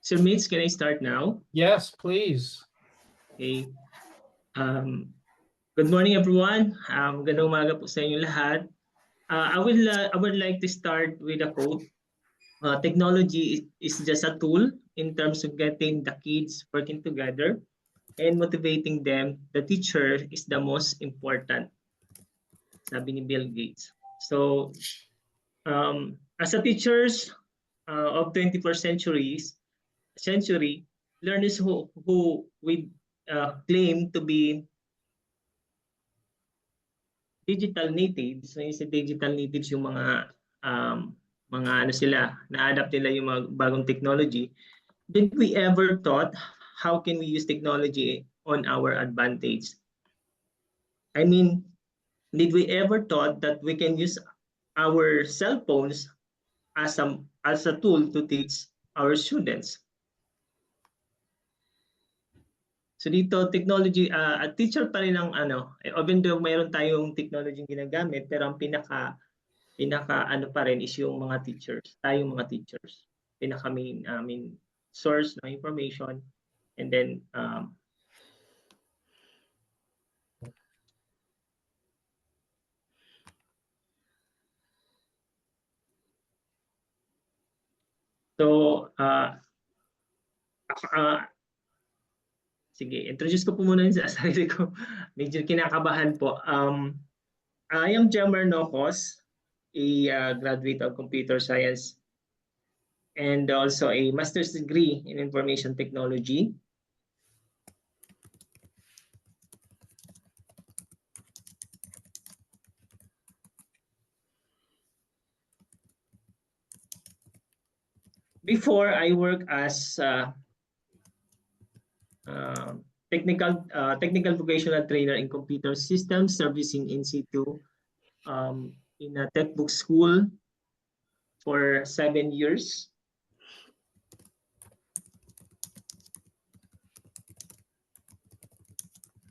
Sir Mitch, can I start now? Yes, please. Okay. Good morning, everyone. Magandang umaga po sa inyo lahat. I would like to start with a quote. Technology is just a tool in terms of getting the kids working together and motivating them. The teacher is the most important, sabi ni Bill Gates. So, as a teachers of 21st century, learners who we claim to be digital natives. So yung digital natives yung mga ano sila, na-adapt nila yung mga bagong technology. Did we ever thought how can we use technology on our advantage? I mean, did we ever thought that we can use our cell phones as a tool to teach our students? So dito, technology, teacher pa rin ang even though mayroon tayong technology ginagamit, pero ang pinaka ano pa rin is yung mga teachers, tayong mga teachers. Pinaka main source ng information, and then sige, introduce ko po muna sa sarili ko. Medyo kinakabahan po. I am Jemar Nocos, a graduate of computer science and also a master's degree in information technology. Before, I work as technical vocational trainer in computer systems servicing in situ in a tech book school for 7 years.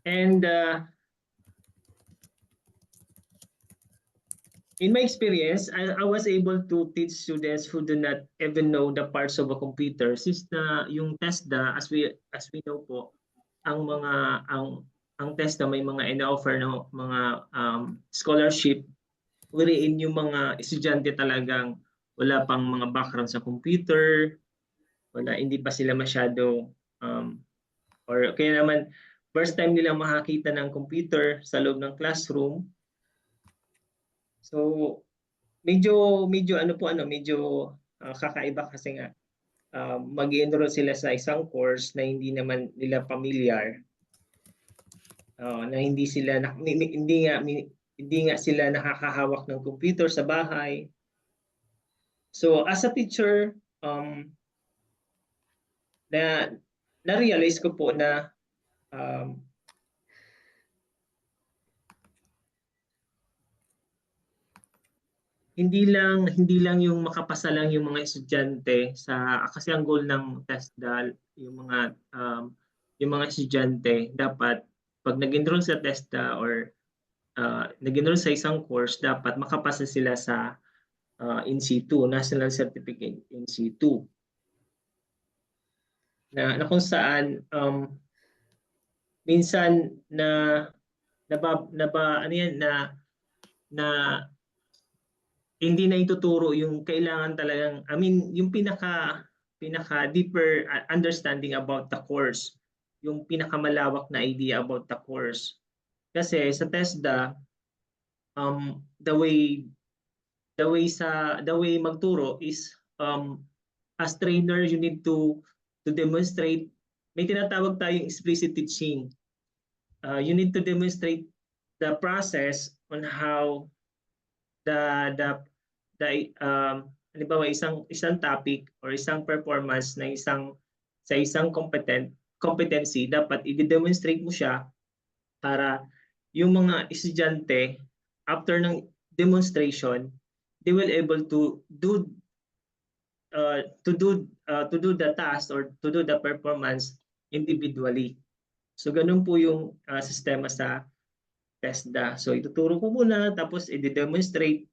And in my experience, I was able to teach students who do not even know the parts of a computer. Since yung TESDA, as we know po, ang TESDA may mga ina-offer ng mga scholarship wherein yung mga estudyante talagang wala pang mga background sa computer, hindi pa sila masyado or kaya naman first time nila makakita ng computer sa loob ng classroom. So medyo kakaiba kasi nga mag-enroll sila sa isang course na hindi naman nila familiar. Na hindi nga sila nakakahawak ng computer sa bahay. So as a teacher, na-realize ko po na hindi lang yung makapasa lang yung mga estudyante kasi ang goal ng TESDA yung mga estudyante dapat pag nag-enroll sa TESDA or nag-enroll sa isang course dapat makapasa sila sa in-situ, National Certificate in-situ. Na kung saan minsan na hindi na ituturo yung kailangan talagang, yung pinaka deeper understanding about the course, yung pinakamalawak na idea about the course. Kasi sa TESDA, the way magturo is as trainer you need to demonstrate. May tinatawag tayong explicit teaching. You need to demonstrate the process on how halimbawa isang topic or isang performance na sa isang competency dapat i-demonstrate mo siya para yung mga estudyante after ng demonstration they will able to do the task or to do the performance individually. So ganun po yung sistema sa TESDA. So ituturo ko muna tapos i-demonstrate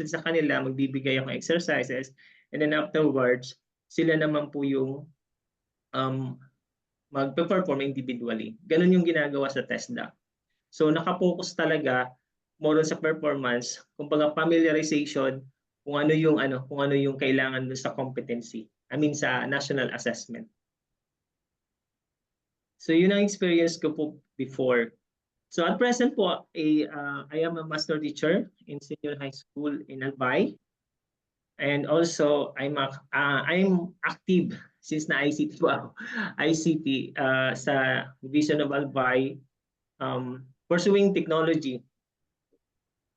sa kanila, magbibigay ako exercises and then afterwards sila naman po yung um, magpe-perform individually. Ganun yung ginagawa sa TESDA. So nakapokus talaga more on sa performance, kumbaga familiarization kung ano yung kailangan dun sa competency. I mean sa national assessment. So yun ang experience ko po before. So at present po, I am a master teacher in senior high school in Albay. And also, I'm active since na ICT po ako. ICT sa Division of Albay, pursuing technology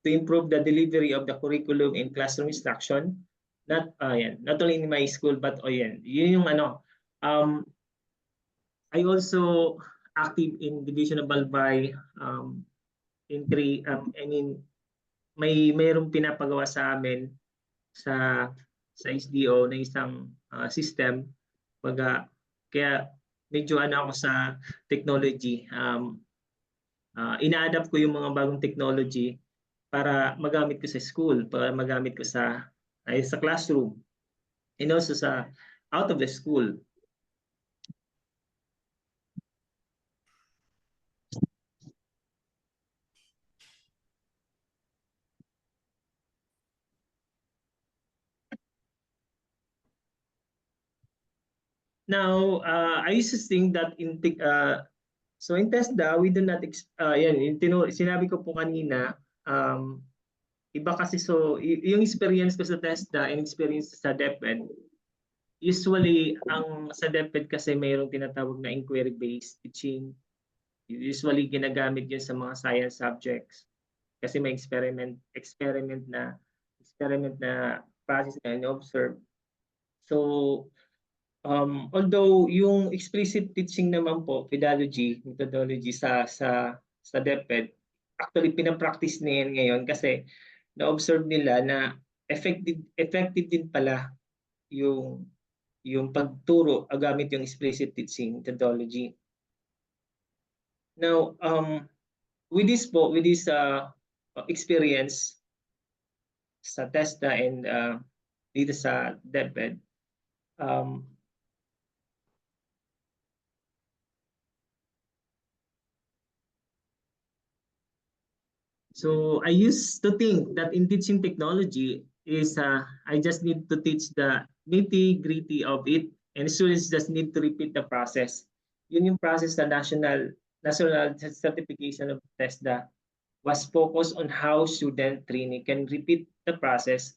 to improve the delivery of the curriculum in classroom instruction. Not only in my school, but yun yung ano, I also active in Division of Albay I mean mayroong pinapagawa sa amin sa SDO na isang system kaya medyo ano ako sa technology, ina-adapt ko yung mga bagong technology para magamit ko sa school, para magamit ko sa classroom and also sa out of the school. Now, I used to think that in TESDA, we do not, sinabi ko po kanina, iba kasi yung experience ko sa TESDA and experience sa DepEd, usually, ang sa DepEd kasi mayroong tinatawag na inquiry-based teaching. Usually, ginagamit yun sa mga science subjects kasi may experiment na process na in-observe. So, although yung explicit teaching naman po, pedagogy, methodology sa DepEd, actually pinapractice na yan ngayon kasi na-observe nila na effective din pala yung pagturo gamit yung explicit teaching methodology. Now, with this experience sa TESDA and dito sa DepEd, so I used to think that in teaching technology is I just need to teach the nitty-gritty of it, and students just need to repeat the process. Yun yung process sa national certification of TESDA was focused on how student training can repeat the process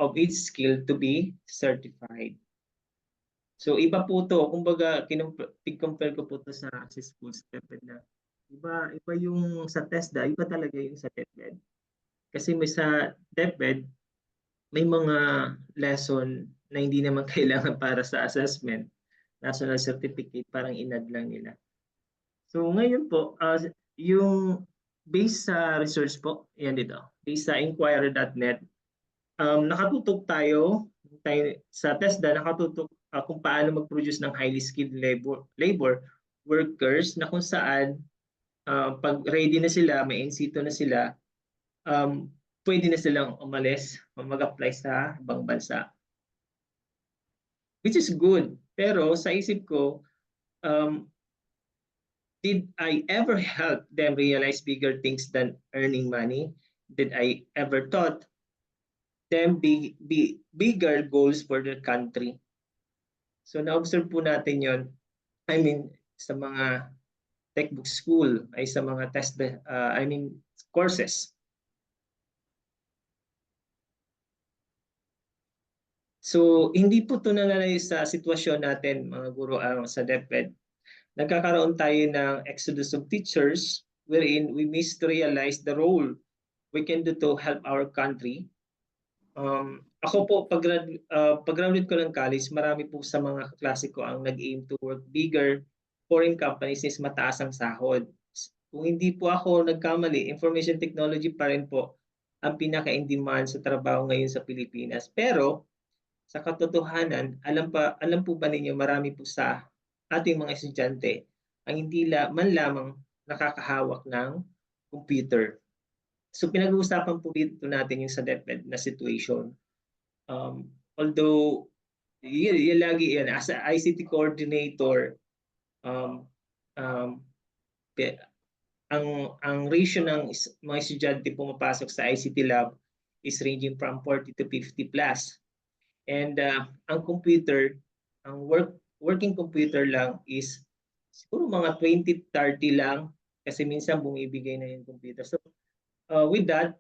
of each skill to be certified. So iba po to, kumbaga compare ko po to sa schools na iba yung sa TESDA, iba talaga yung sa DepEd. Kasi may sa DepEd, may mga lesson na hindi naman kailangan para sa assessment, national certificate, parang inad lang nila. So ngayon po, yung based sa research po, yan dito, based sa inquirer.net, nakatutok tayo sa TESDA, nakatutok kung paano mag-produce ng highly skilled labor workers na kung saan pag ready na sila, may NC2 na sila, pwede na silang umalis o mag-apply sa ibang bansa. Which is good. Pero sa isip ko, did I ever help them realize bigger things than earning money? Did I ever thought them be bigger goals for their country? So na-observe po natin yon. I mean, sa mga textbook school, ay sa mga courses. So hindi po ito nangyayari sa sitwasyon natin mga guro sa DepEd. Nagkakaroon tayo ng exodus of teachers wherein we miss to realize the role we can do to help our country. Ako po, pag-graduate ko ng college, marami po sa mga klase ko ang nag-aim to work bigger foreign companies since mataas ang sahod. Kung hindi po ako nagkamali, information technology pa rin po ang pinaka-in-demand sa trabaho ngayon sa Pilipinas. Pero sa katotohanan, alam po ba ninyo marami po sa ating mga estudyante ang hindi man lamang nakakahawak ng computer. So pinag-uusapan po dito natin yung sa DepEd na situation. Although Yan lagi yan. As a ICT coordinator, um, um, ang ratio ng mga estudyante pumapasok sa ICT lab is ranging from 40 to 50 plus. And ang computer, ang working computer lang is siguro mga 20-30 lang kasi minsan bumibigay na yung computer. So with that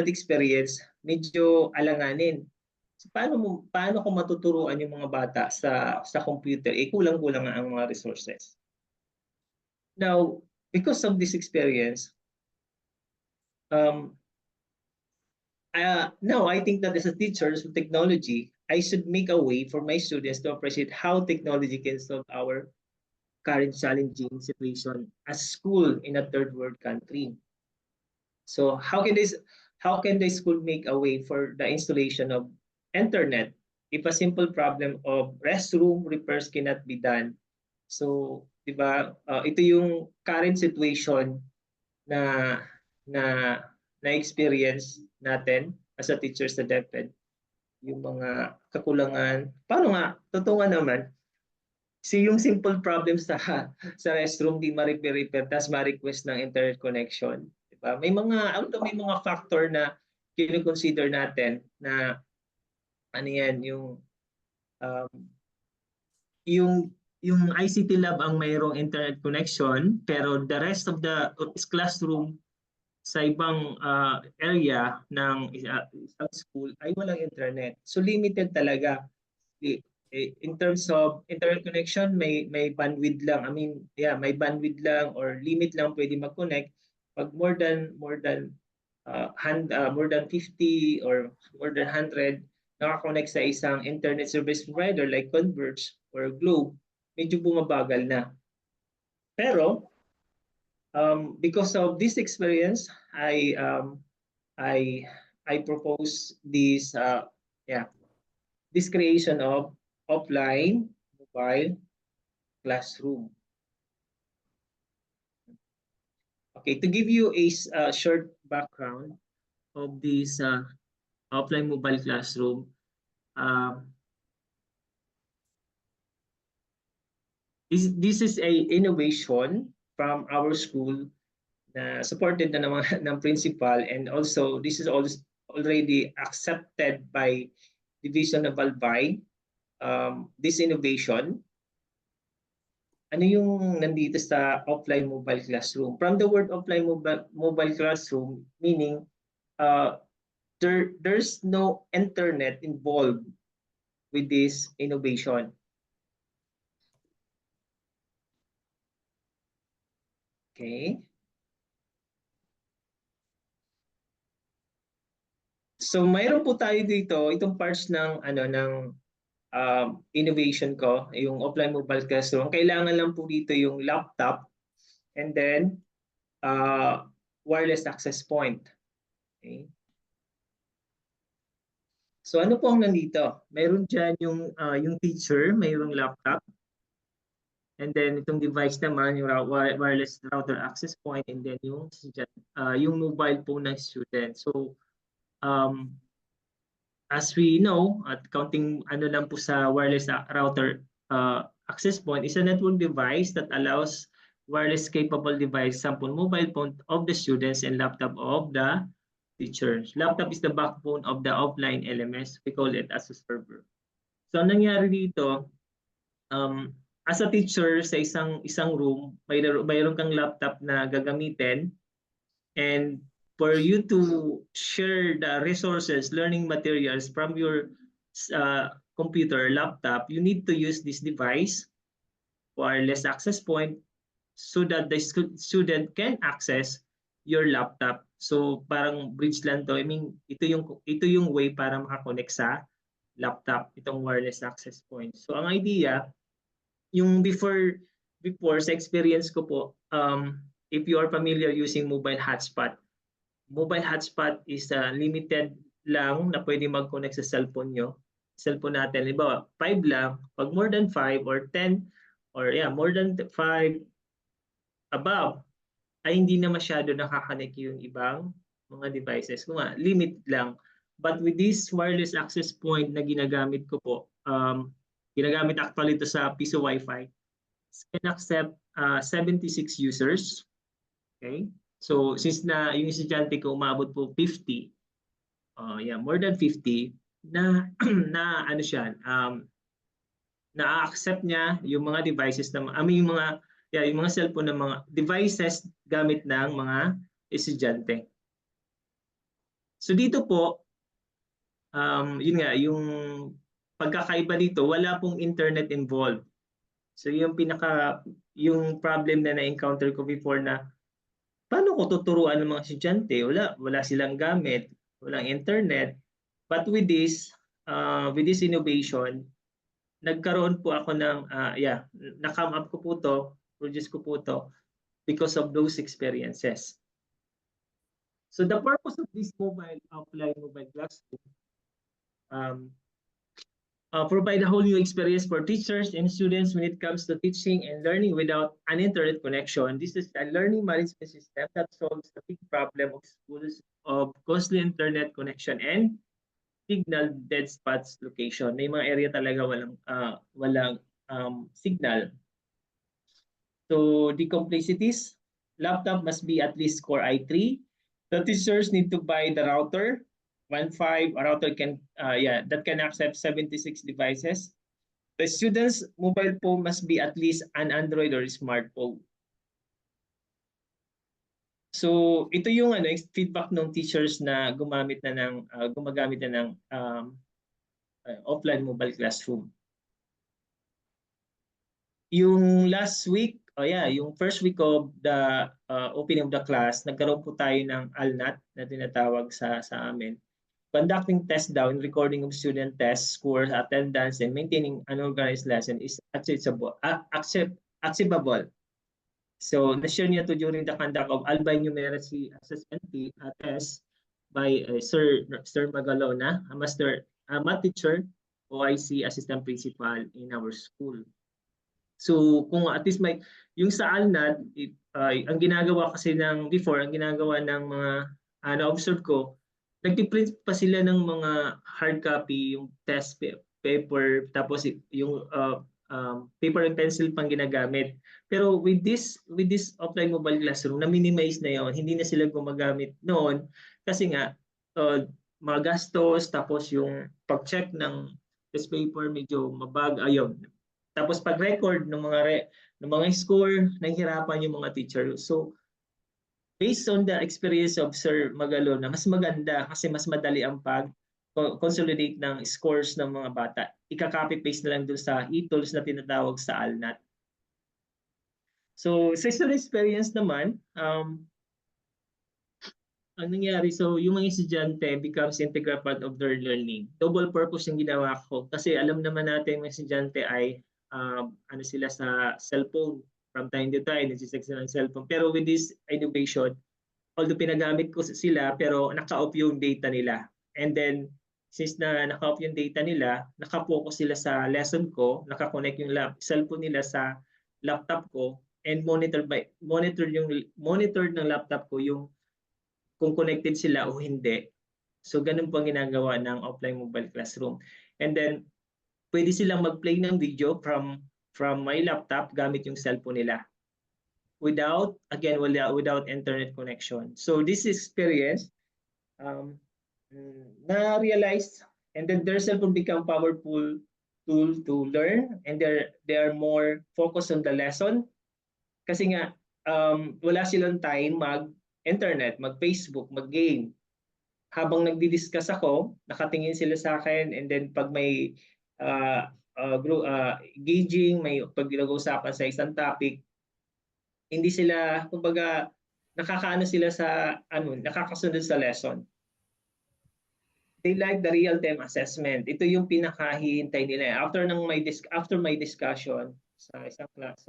experience, medyo alanganin. So, paano ko matuturuan yung mga bata sa computer? Kulang-kulang ang mga resources. Now, because of this experience, um, now I think that as a teacher of technology, I should make a way for my students to appreciate how technology can solve our current challenging situation as school in a third world country. So how can the school make a way for the installation of internet if a simple problem of restroom repairs cannot be done? So, 'di ba? Ito yung current situation na na na-experience natin as a teacher sa DepEd, yung mga kakulangan. Paano nga? Totoo nga naman, yung simple problem sa restroom di ma-repair, tas ma-request ng internet connection. Diba? May mga factor na kino-consider natin na ano yan, um, yung yung ICT lab ang mayroong internet connection pero the rest of the classroom sa ibang area ng isang school ay walang internet. So limited talaga. In terms of internet connection, may bandwidth lang. I mean, yeah, may bandwidth lang or limit lang pwede mag-connect. Pag more than 50 or more than 100 nakakonect sa isang internet service provider like Converge or Globe, medyo bumabagal na. Pero because of this experience, I I propose this creation of offline mobile classroom. Okay, to give you a short background of this offline mobile classroom, this is a innovation from our school na supported na ng principal, and also this is also already accepted by Division of Albay. This innovation, ano yung nandito sa offline mobile classroom? From the word offline mobile classroom, meaning there's no internet involved with this innovation. Okay. So mayroon po tayo dito itong parts ng innovation ko, yung offline mobile classroom. Kailangan lang po dito yung laptop and then wireless access point. Okay. So ano po ang nandito? Mayroon diyan yung teacher, mayroong laptop. And then itong device naman, yung wireless router access point, and then yung mobile phone ng student. So as we know, at counting ano lang po sa wireless router access point is a network device that allows wireless capable device, sample mobile phone of the students and laptop of the teachers. Laptop is the backbone of the offline LMS. We call it as a server. So nangyari dito, as a teacher sa isang room, mayroon kang laptop na gagamitin, and for you to share the resources, learning materials from your computer, laptop, you need to use this device, wireless access point, so that the student can access your laptop. So parang bridge lang to. I mean, ito yung way para makakonect sa laptop, itong wireless access point. So ang idea, yung before sa experience ko po, if you are familiar using mobile hotspot is limited lang na pwede mag-connect sa cellphone nyo. Cellphone natin, halimbawa 5 lang. Pag more than 5 or 10 or more than 5 above, ay hindi na masyado nakakanek yung ibang mga devices. Kung nga, limit lang But with this wireless access point na ginagamit ko po, ginagamit actually ito sa Piso Wi-Fi, can accept 76 users. Okay? So since na yung estudyante ko umabot po 50, more than 50, na na ano siya, na-accept niya yung mga devices na yung mga cellphone ng mga devices gamit ng mga estudyante. So dito po, yun nga, yung pagkakaiba dito, wala pong internet involved. So yung problem na na-encounter ko before na paano ko tuturuan ng mga estudyante? Wala silang gamit, walang internet. But with this innovation, nagkaroon po ako ng, na-come up ko po to, produce ko po to because of those experiences. So the purpose of this offline mobile classroom, provide a whole new experience for teachers and students when it comes to teaching and learning without an internet connection. This is a learning management system that solves the big problem of schools of costly internet connection and signal dead spots location. May mga area talaga walang signal. So the complexities, laptop must be at least Core i3. The teachers need to buy the router. 1.5 a router that can accept 76 devices. The students' mobile phone must be at least an Android or smartphone. So ito yung feedback ng teachers na gumagamit na ng offline mobile classroom. Yung last week, yung first week of the opening of the class, nagkaroon po tayo ng ALNAT na tinatawag sa amin. Conducting test down, recording of student tests, scores, attendance, and maintaining an organized lesson is acceptable. So, na-share niya to during the conduct of alphanumeracy assessment test by Sir Magalona, a math teacher, OIC assistant principal in our school. So, kung at least yung sa ALNAT, ang ginagawa kasi ang ginagawa ng mga na-observe ko, nag-print pa sila ng mga hard copy, yung test paper, tapos yung paper and pencil pang ginagamit. Pero with this offline mobile classroom, na-minimize na yon, hindi na sila gumagamit noon kasi nga mga gastos, tapos yung pag-check ng test paper medyo ayun. Tapos pag-record ng mga score, nahihirapan yung mga teacher. So based on the experience of Sir Magalona, mas maganda kasi mas madali ang pag-consolidate ng scores ng mga bata. Ika-copy-paste na lang dun sa e-tools na tinatawag sa ALNAT. So, sa student experience naman, ang nangyari, so yung mga estudyante becomes integral part of their learning. Double purpose yung ginawa ko kasi alam naman natin mga estudyante ay sila sa cellphone. From time to time, nagsisek sila ng cellphone. Pero with this innovation, although pinagamit ko sila, pero naka-off yung data nila. And then, since na naka-off yung data nila, naka-focus sila sa lesson ko, naka-connect yung cellphone nila sa laptop ko, and monitor ng laptop ko yung kung connected sila o hindi. So, ganun po ang ginagawa ng offline mobile classroom. And then, pwede silang mag-play ng video from my laptop gamit yung cellphone nila without internet connection. So this experience na-realize, and then their cellphone become powerful tool to learn, and they are more focused on the lesson kasi nga wala silang time mag-internet, mag-Facebook, mag-game. Habang nagdi-discuss ako, nakatingin sila sa akin, and then pag may engaging, may pag-usapan sa isang topic, hindi sila, kumbaga, nakakasunod sa lesson. They like the real-time assessment. Ito yung pinakahihintay nila. After my discussion sa isang class,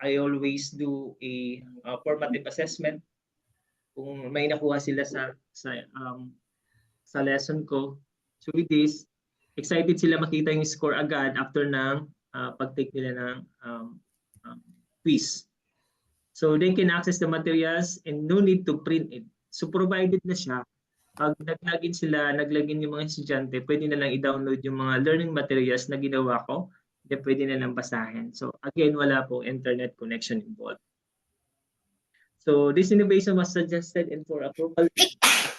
I always do a formative assessment. Kung may nakuha sila sa lesson ko. So with this, excited sila makita yung score agad after ng pag-take nila ng quiz. So they can access the materials and no need to print it. So provided na siya, pag naglagin yung mga estudyante, pwede na lang i-download yung mga learning materials na ginawa ko, then pwede na lang basahin. So again, wala po internet connection involved. So this innovation was suggested and for approval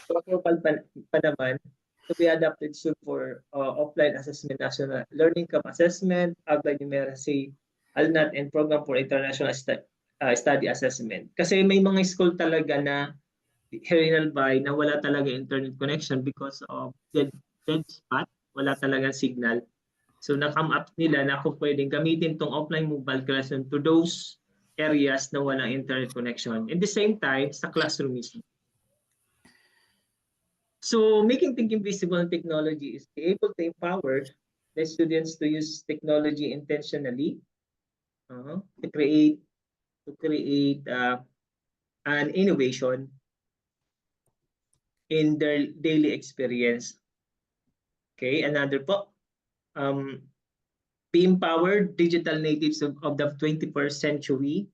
pa naman to be adapted soon for offline assessment, national learning camp assessment, applied numeracy, ALNAT, and program for international study assessment. Kasi may mga school talaga na here in Albay na wala talaga internet connection because of dead spot, wala talaga signal. So na-come up nila na kung pwedeng gamitin tong offline mobile classroom to those areas na walang internet connection. In the same time, sa classroom mismo. So making thinking visible in technology is able to empower the students to use technology intentionally to create an innovation in their daily experience. Okay, another po. Be empowered digital natives of the 21st century.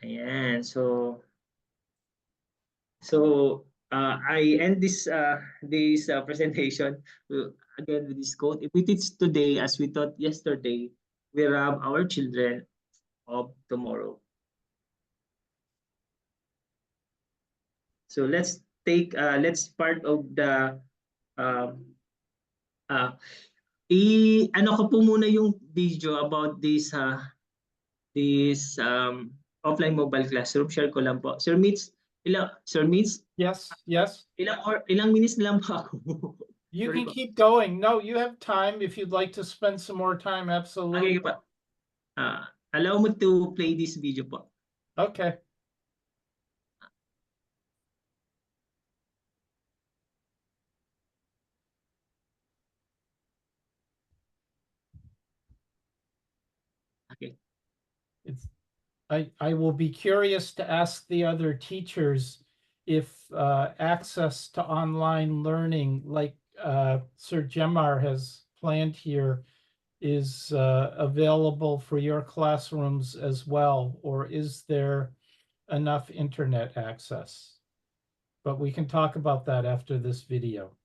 Ayan, so I end this presentation again with this quote. If we teach today as we taught yesterday, we rob our children of tomorrow. So let's part of the ano ko po muna yung video about this offline mobile classroom. Share ko lang po. Sir Mitch? Yes, yes. Ilang minutes na lang po ako. You can keep going. No, you have time if you'd like to spend some more time. Absolutely. Okay po. Allow me to play this video po. Okay. Okay. I will be curious to ask the other teachers if access to online learning, like Sir Gemar has planned here, is available for your classrooms as well, or is there enough internet access? But we can talk about that after this video.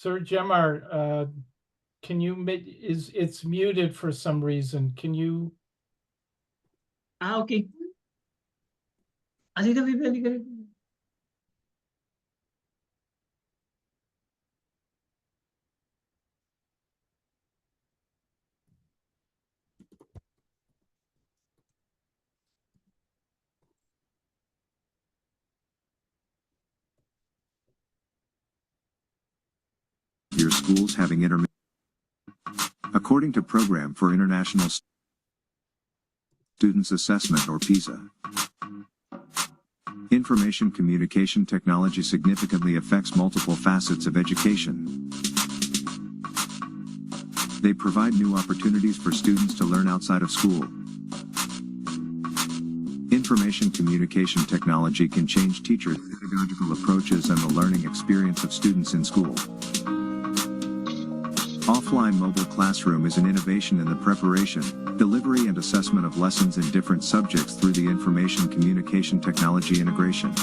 Sir Gemar, can you make it's muted for some reason? Can you? Okay. Your schools having intermittent. According to Program for International Students Assessment or PISA, information communication technology significantly affects multiple facets of education. They provide new opportunities for students to learn outside of school. Information communication technology can change teachers' pedagogical approaches and the learning experience of students in school. Offline mobile classroom is an innovation in the preparation, delivery and assessment of lessons in different subjects through the information communication technology integration.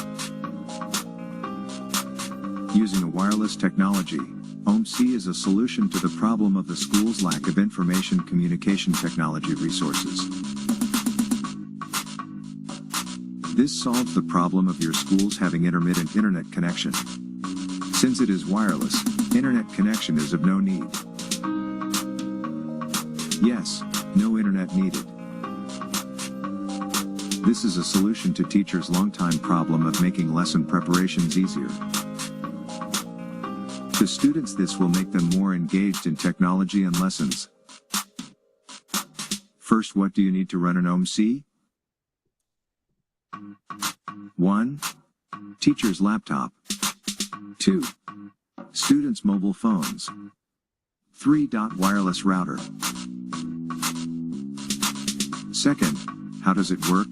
Using a wireless technology, OMC is a solution to the problem of the school's lack of information communication technology resources. This solves the problem of your schools having intermittent internet connection. Since it is wireless, internet connection is of no need. Yes, no internet needed. This is a solution to teachers' long-time problem of making lesson preparations easier. To students, this will make them more engaged in technology and lessons. First, what do you need to run an OMC? 1. Teacher's laptop. 2. Students' mobile phones. 3. Wireless router. Second, how does it work?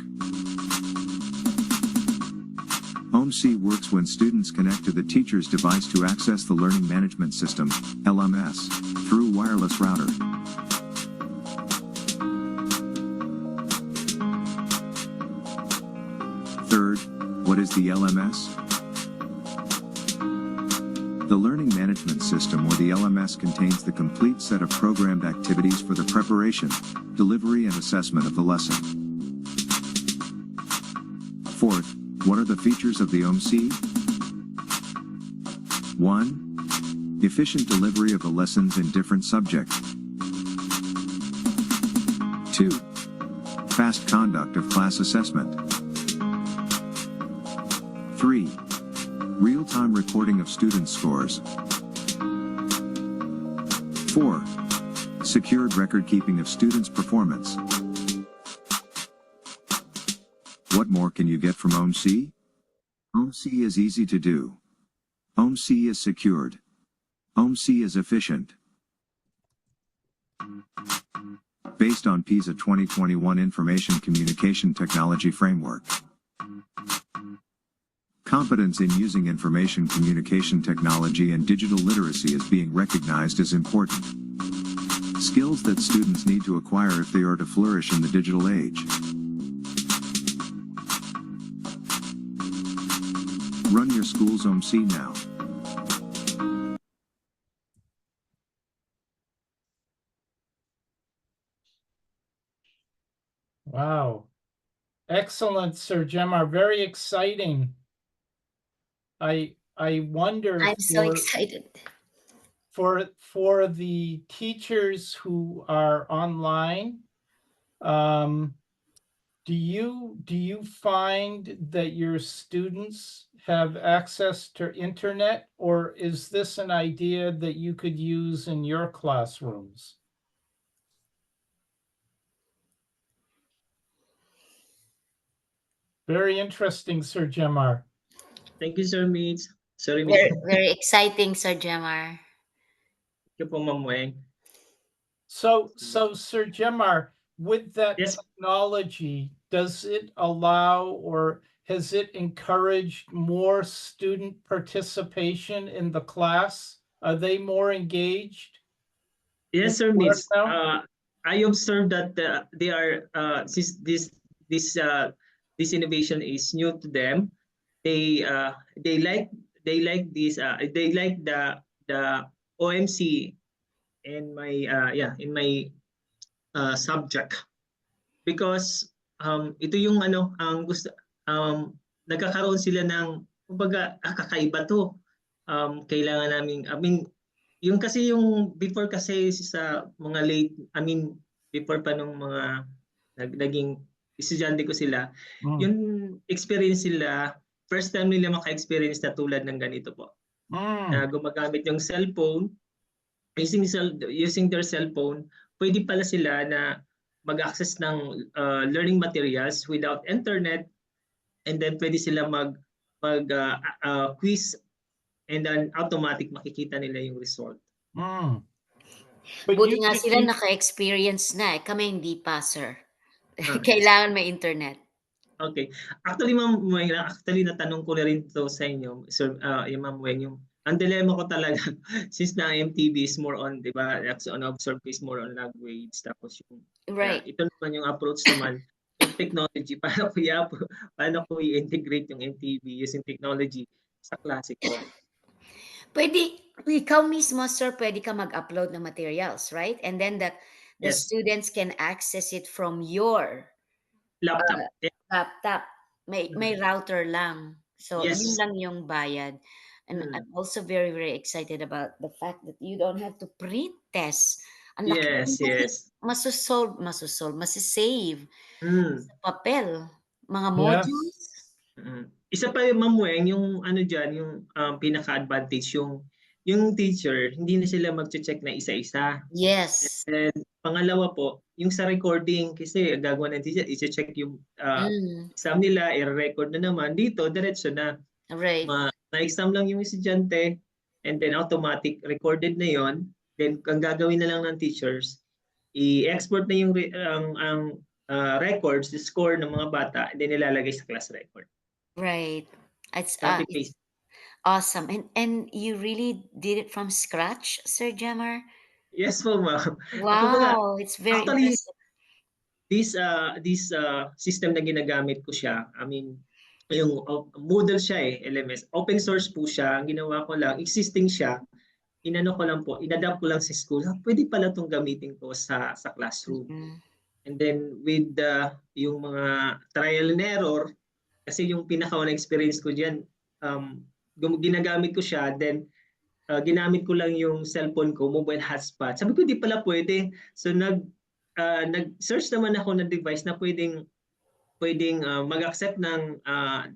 OMC works when students connect to the teacher's device to access the Learning Management System, LMS, through wireless router. Third, what is the LMS? The Learning Management System, or the LMS, contains the complete set of programmed activities for the preparation, delivery and assessment of the lesson. Fourth, what are the features of the OMC? 1. Efficient delivery of the lessons in different subjects. 2. Fast conduct of class assessment. 3. Real-time recording of student scores. 4. Secured record-keeping of students' performance. What more can you get from OMC? OMC is easy to do. OMC is secured. OMC is efficient. Based on PISA 2021 Information Communication Technology Framework. Competence in using information communication technology and digital literacy is being recognized as important. Skills that students need to acquire if they are to flourish in the digital age. Run your school's OMC now. Wow. Excellent, Sir Gemma. Very exciting. I wonder I'm so excited. for the teachers who are online, do you find that your students have access to internet, or is this an idea that you could use in your classrooms? Very interesting, Sir Gemma. Thank you, Sir Mitch. Sorry, Mitch. Very, very exciting, Sir Gemar. Thank you po, Ma'am Weng. So Sir Gemar, with that Yes. technology, does it allow or has it encouraged more student participation in the class? Are they more engaged? Yes, Sir Work Mitch. now? I observed that they are since this innovation is new to them, they like this they like the OMC in my in my subject, because ito yung ang gusto, nagkakaroon sila ng kumbaga kakaiba to, kailangan namin, I mean yung kasi yung before kasi sa mga late, I mean before pa nung mga naging estudyante ko sila, yung experience sila, first time nila maka-experience na tulad ng ganito po. Na gumagamit yung cellphone, using their cellphone, pwede pala sila na mag-access ng learning materials without internet, and then pwede sila mag quiz, and then automatic makikita nila yung result. But Buti nga sila naka-experience na eh. Kami hindi pa, sir. Kailangan may internet. Okay. Actually, Ma'am Weng, actually natanong ko na rin to sa inyo, Sir, yung Ma'am Weng, yung ang dilemma ko talaga since na MTB is more on, di ba, on observe is more on language, tapos yung Right. ito naman yung approach naman yung technology, paano ko i-integrate yung MTB using technology sa klase ko. Pwede, ikaw mismo, sir, pwede ka mag-upload ng materials, right? And then the Yes. students can access it from your Laptop. laptop. May router lang. So, Yes. yun lang yung bayad. And I'm also very, very excited about the fact that you don't have to print test. Ang laki Yes, yes. masisave Mm. sa papel. mga Yes. modules. Isa pa yung Ma'am Weng, yung ano diyan, yung pinaka-advantage yung teacher, hindi na sila magche-check na isa-isa. Yes. And pangalawa po, yung sa recording kasi gagawa ng teacher, i-check yung exam nila, i-record na naman. Dito, diretso na. Right. Na-exam lang yung estudyante and then automatic recorded na yon. Then ang gagawin na lang ng teachers, i-export na yung records, the score ng mga bata, and then ilalagay sa class record. Right. It's Copy-paste. awesome. And you really did it from scratch, Sir Jemar? Yes po, ma'am. Wow, it's very actually, impressive. This system na ginagamit ko siya, I mean, yung Moodle siya LMS. Open source po siya. Ang ginawa ko lang, existing siya. Inano ko lang po, inadapt ko lang sa school. Pwede pala itong gamitin ko sa classroom. And then with yung mga trial and error, kasi yung pinaka-una experience ko diyan, ginagamit ko siya, then ginamit ko lang yung cellphone ko, mobile hotspot. Sabi ko, di pala pwede. So nag-search naman ako ng device na pwedeng mag-accept ng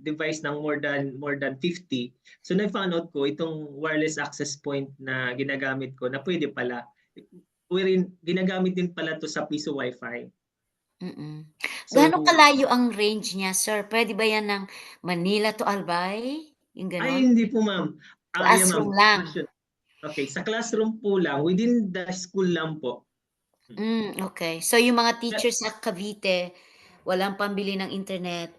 device ng more than 50. So na-found out ko itong wireless access point na ginagamit ko na pwede pala. Wherein ginagamit din pala to sa piso Wi-Fi. So, Gaano kalayo ang range niya, sir? Pwede ba yan ng Manila to Albay? Yung ay, gano'n? hindi po, ma'am. Classroom lang. Okay, sa classroom po lang, within the school lang po. Okay. So yung mga teachers sa Cavite, walang pambili ng internet,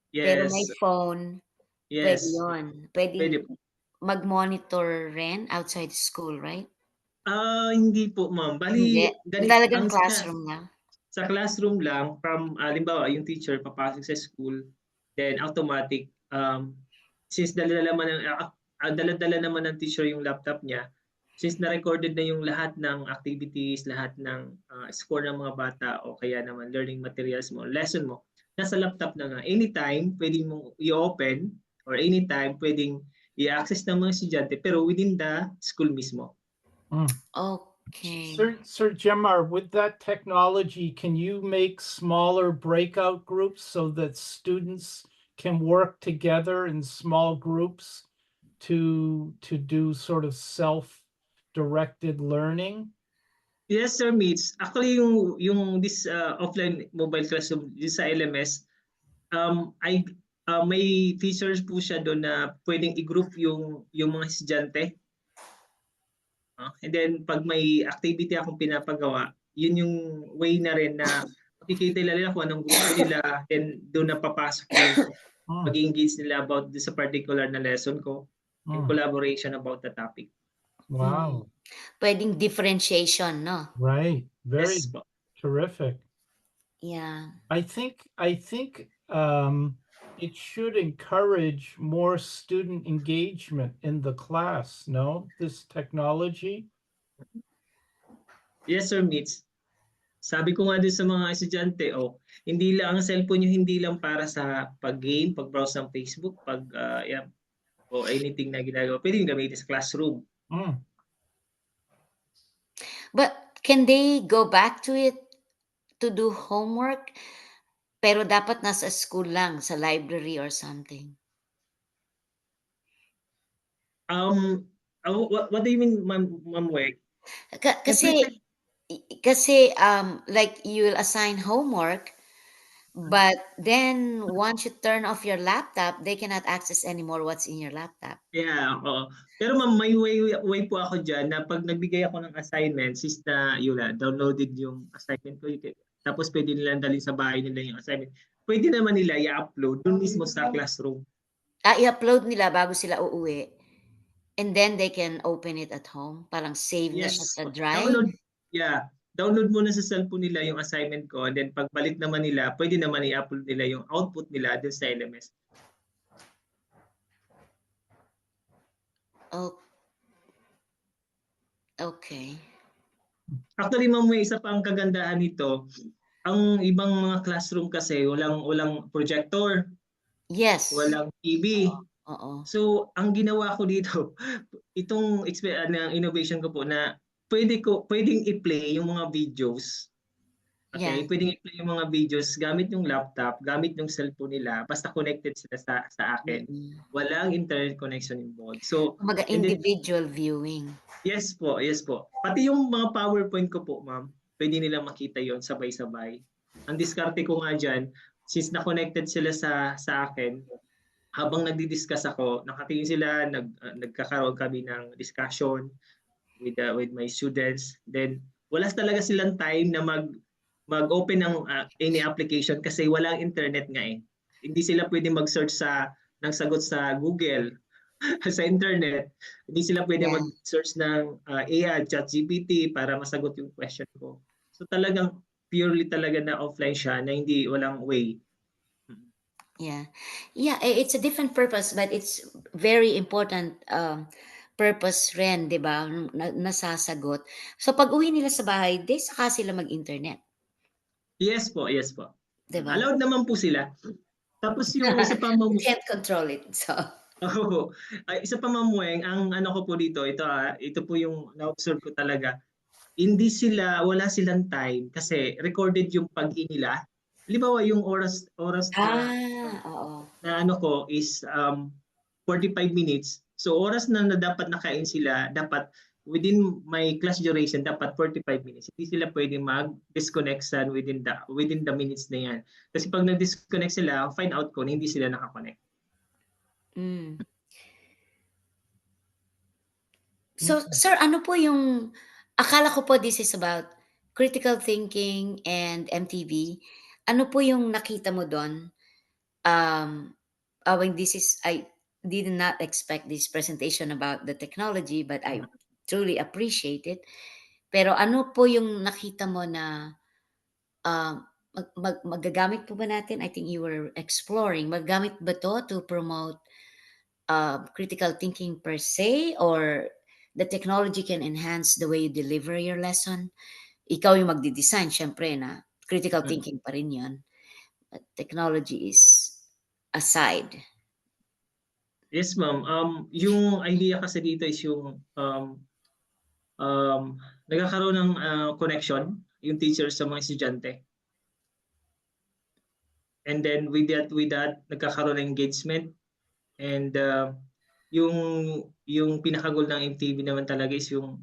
pero may Yes. phone, pwede Yes. yun. Pwede Pwede po. mag-monitor rin outside school, right? Hindi po, ma'am. Hindi. Bali, ganito Talagang ang classroom lang. sa classroom lang, from halimbawa yung teacher papasok sa school, then automatic, since dala-dala naman ng teacher yung laptop niya, since na-recorded na yung lahat ng activities, lahat ng score ng mga bata o kaya naman learning materials mo, lesson mo, nasa laptop na nga. Anytime pwedeng mong i-open or anytime pwedeng i-access ng mga estudyante pero within the school mismo. Okay. Sir Jemar, with that technology, can you make smaller breakout groups so that students can work together in small groups to do sort of self-directed learning? Yes, sir, Mitch. Actually, yung this offline mobile classroom sa LMS, may features po siya doon na pwedeng i-group yung mga estudyante. And then pag may activity akong pinapagawa, yun yung way na rin na makikita nila kung anong grupo nila, then doon na papasok yung mag-engage nila about sa particular na lesson ko in collaboration about the topic. Wow. Pwedeng differentiation, no? Right. Very Yes, terrific. Yeah. I think it should encourage more student engagement in the class, no? This technology? Yes, sir, Mitch. Sabi ko nga din sa mga estudyante, hindi lang ang cellphone nyo, hindi lang para sa pag-game, pag-browse ng Facebook, o anything na ginagawa. Pwede yung gamitin sa classroom. But can they go back to it to do homework? Pero dapat nasa school lang, sa library or something. What do you mean, Ma'am Wek? Kasi like you'll assign homework, but then once you turn off your laptop, they cannot access anymore what's in your laptop. Yeah, oo. Pero ma'am, may way po ako dyan na pag nagbigay ako ng assignment, since na downloaded yung assignment ko, tapos pwede nilang dalhin sa bahay nila yung assignment, pwede naman nila i-upload dun mismo sa classroom. I-upload nila bago sila uuwi. And then they can open it at home. Parang save na siya sa drive. Download muna sa cellphone nila yung assignment ko, and then pagbalik naman nila, pwede naman i-upload nila yung output nila dun sa LMS. Okay. Actually, ma'am, may isa pang kagandahan nito. Ang ibang mga classroom kasi walang projector. Yes. Walang TV. Oo. So, ang ginawa ko dito, itong innovation ko po na pwedeng i-play yung mga videos Okay, Yeah. pwedeng i-play yung mga videos gamit yung laptop, gamit yung cellphone nila, basta connected sila sa akin. Mm. Walang internet connection involved. So, Kumbaga and then, individual viewing. yes po, yes po. Pati yung mga PowerPoint ko po, ma'am, pwede nilang makita yon sabay-sabay. Ang diskarte ko nga dyan, since na-connected sila sa akin, habang nagdi-discuss ako, nakatingin sila, nagkakaroon kami ng discussion with my students. Then, wala talaga silang time na mag-open ng any application kasi walang internet nga eh. Hindi sila pwede mag-search ng sagot sa Google, sa internet. Hindi sila pwede Yeah. mag-search ng AI, ChatGPT para masagot yung question ko. So talagang purely talaga na offline siya na hindi walang way. Yeah. Yeah, it's a different purpose, but it's very important purpose rin, 'di ba? Nasasagot. So pag uwi nila sa bahay, saka sila mag-internet, Yes po, yes po. 'di ba? Allowed naman po sila. Tapos yung isa pa You can't control it. So, Oo. Ay, isa pa mamuweng, ang ano ko po dito, ito po yung na-observe ko talaga. Wala silang time kasi recorded yung pag-i nila. Halimbawa yung oras oo. na ano ko is 45 minutes. So oras na dapat nakain sila, dapat within my class duration dapat 45 minutes. Hindi sila pwedeng mag-disconnect within the minutes na yan. Kasi pag nag-disconnect sila, find out ko na hindi sila nakakonect. Mm. So, sir, ano po yung akala ko po this is about critical thinking and MTV. Ano po yung nakita mo do'n? When this is I did not expect this presentation about the technology, but I truly appreciate it. Pero ano po yung nakita mo na, magagamit po ba natin? I think you were exploring, magagamit ba 'to to promote critical thinking per se, or the technology can enhance the way you deliver your lesson? Ikaw yung magde-design siyempre na critical Mm. thinking pa rin yun, but technology is aside. Yes, ma'am. Yung idea kasi dito is yung um, nagkakaroon ng connection yung teacher sa mga estudyante. And then with that nagkakaroon ng engagement and yung pinakagol ng MTV naman talaga is yung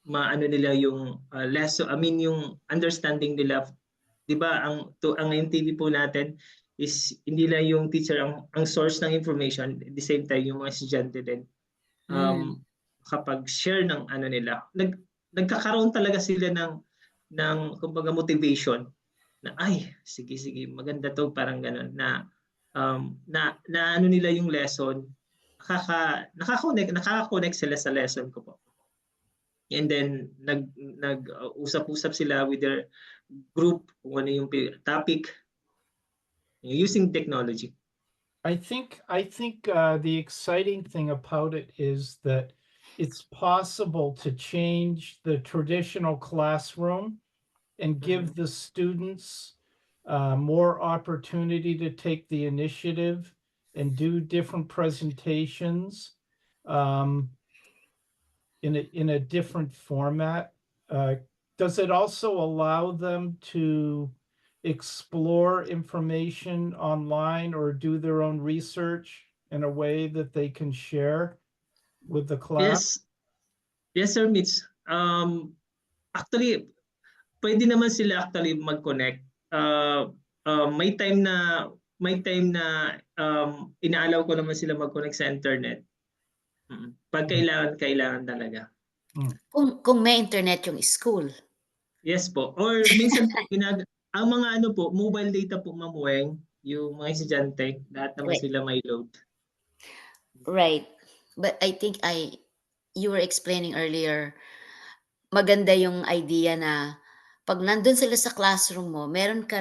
maano nila yung lesson, I mean yung understanding nila. 'Di ba ang MTV po natin is hindi lang yung teacher ang source ng information, at the same time yung mga estudyante din Mm, kapag share ng ano nila, nagkakaroon talaga sila ng kumbaga motivation na ay sige maganda to, parang gano'n na ano nila yung lesson, nakaka-connect sila sa lesson ko po. And then nag-usap-usap sila with their group kung ano yung topic using technology. I think the exciting thing about it is that it's possible to change the traditional classroom and give the students more opportunity to take the initiative and do different presentations um, in a different format. Does it also allow them to explore information online or do their own research in a way that they can share with the class? Yes, sir, Mitch. Actually, pwede naman sila actually mag-connect. May time na inaalaw ko naman sila mag-connect sa internet. Pag kailangan talaga. kung may internet yung school. Yes po. Or minsan po ang mga ano po, mobile data po, Ma'am, yung mga estudyante, lahat naman Right. sila may load. Right. But I think you were explaining earlier, maganda yung idea na pag nandun sila sa classroom mo, meron ka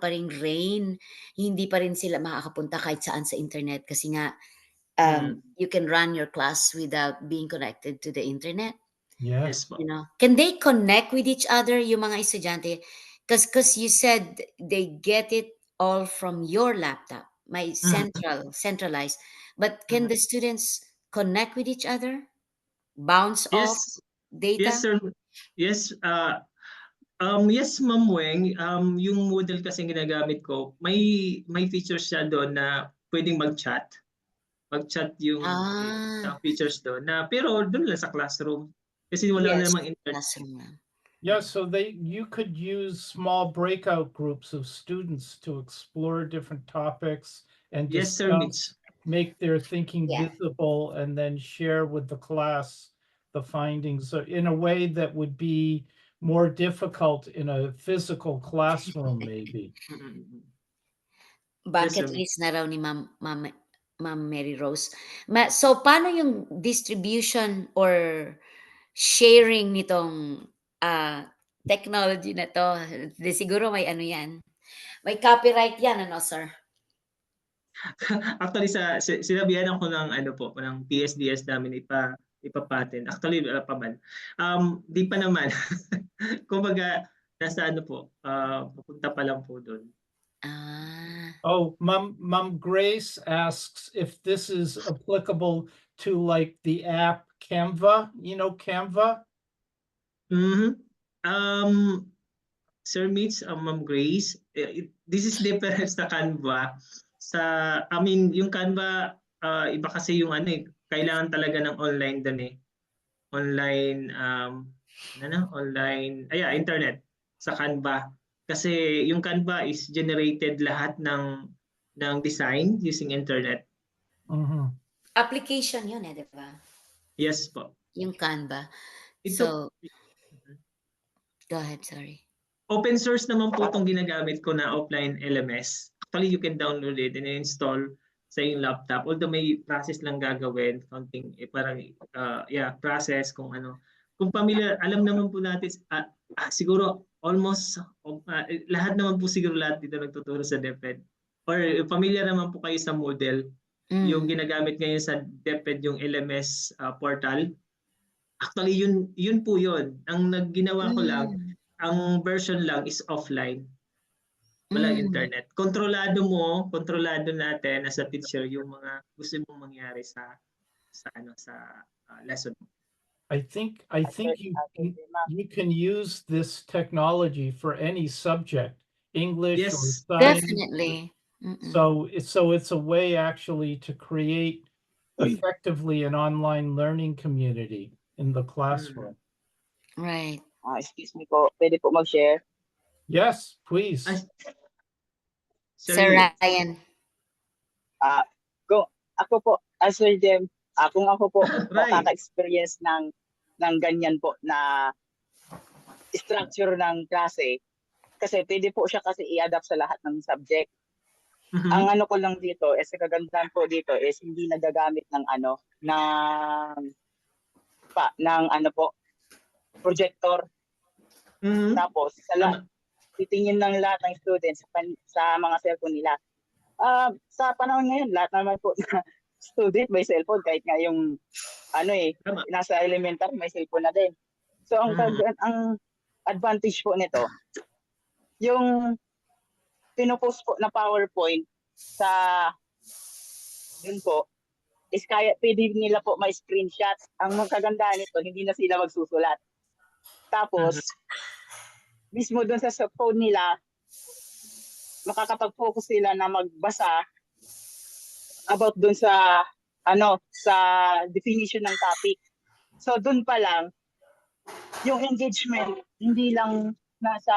pa ring reign, hindi pa rin sila makakapunta kahit saan sa internet kasi nga you can run your class without being connected to the internet. Yes Yes. po. You know, can they connect with each other, yung mga estudyante? Because you said they get it all from your laptop, my centralized. But can the students connect with each other? Bounce off Yes, yes, data? sir. Yes, Yes, Ma'am Weng, yung Moodle kasi ginagamit ko, may features siya doon na pwedeng mag-chat. Mag-chat yung features doon na pero doon lang sa classroom kasi wala Yes, namang internet. classroom lang. Yeah, so you could use small breakout groups of students to explore different topics and Yes, Sir Mitch. make their thinking Yeah. visible and then share with the class the findings in a way that would be more difficult in a physical classroom, maybe. Mm-mm. Bucket Yes, sir. list na raw ni Ma'am Mary Rose. So, paano yung distribution or sharing nitong technology na to? Siguro may ano yan. May copyright yan, ano, sir? Actually sinabihan ako ng ano po ng PSDS namin ipapatent. Actually pa man. Di pa naman. Kumbaga nasa ano po, pupunta pa lang po doon. Oh, Mom Grace asks if this is applicable to like the app Canva. You know Canva? Sir Mitch, Ma'am Grace, this is different sa Canva. Yung Canva, iba kasi yung ano kailangan talaga ng online doon eh. Online, internet sa Canva. Kasi yung Canva is generated lahat ng design using internet. Mm-hmm. Application yun di ba? Yes po. Yung Canva. Ito, go ahead, sorry. Open source naman po itong ginagamit ko na offline LMS. Actually, you can download it and install sa yung laptop. Although may process lang gagawin, counting, process kung ano. Kung familiar, alam naman po natin, siguro almost, lahat naman po siguro lahat dito nagtuturo sa DepEd. Or familiar naman po kayo sa Moodle. Yung ginagamit ngayon sa DepEd, yung LMS portal. Actually, yun po yun. Ang nagginawa ko lang, ang version lang is offline. Walang internet. Kontrolado natin as a teacher yung mga gusto mong mangyari sa lesson mo. I think you can use this technology for any subject, English or Yes. science. Definitely. So it's a way actually to create effectively an online learning community in the classroom. Right. Excuse me po, pwede po mag-share? Yes, please. Sir Ryan. Kung ako po, Sir Jem, kung ako po nakaka-experience ng ganyan po na structure ng klase, kasi pwede po siya kasi i-adapt sa lahat ng subject. Ang ano ko lang dito, sa kagandahan po dito is hindi nagagamit ng projector. Tapos titingin ng lahat ng students sa mga cellphone nila. Sa panahon ngayon, lahat naman po na student may cellphone, kahit nga yung nasa elementary may cellphone na din. So ang advantage po nito, yung pinopost po na PowerPoint sa dun po is pwede nila po may screenshot. Ang kagandahan nito, hindi na sila magsusulat. Tapos, mismo doon sa phone nila, makakapag-focus sila na magbasa about doon sa definition ng topic. So doon pa lang, yung engagement, hindi lang nasa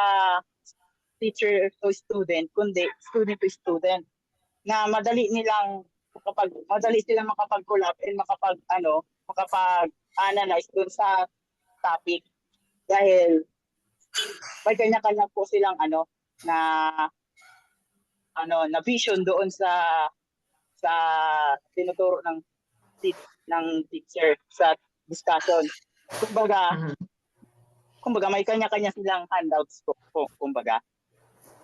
teacher to student, kundi student to student. Na madali silang makapag-collab and makapag-analyze doon sa topic. Dahil may kanya-kanya po silang na vision doon sa tinuturo ng teacher sa discussion. Kumbaga may kanya-kanya silang handouts po, kumbaga.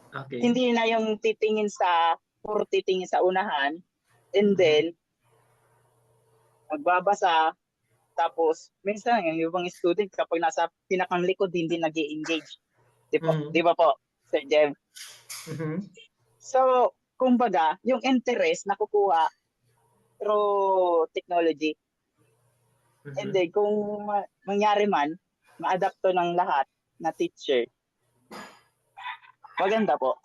Okay. Hindi na yung titingin sa unahan and then magbabasa. Tapos, minsan, yung ibang student, kapag nasa pinakang likod, hindi nag-i-engage. Di ba po, Sir Jev? So, kumbaga, yung interest nakukuha through technology. And then, kung mangyari man, ma-adapt to ng lahat na teacher, Maganda po.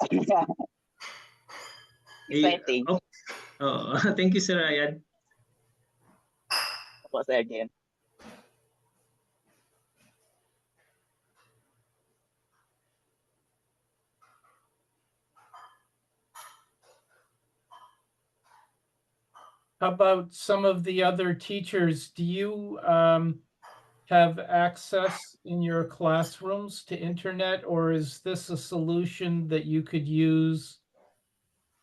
Exciting Thank you, Sir Ryan. po, Sir Jen. How about some of the other teachers? Do you have access in your classrooms to internet, or is this a solution that you could use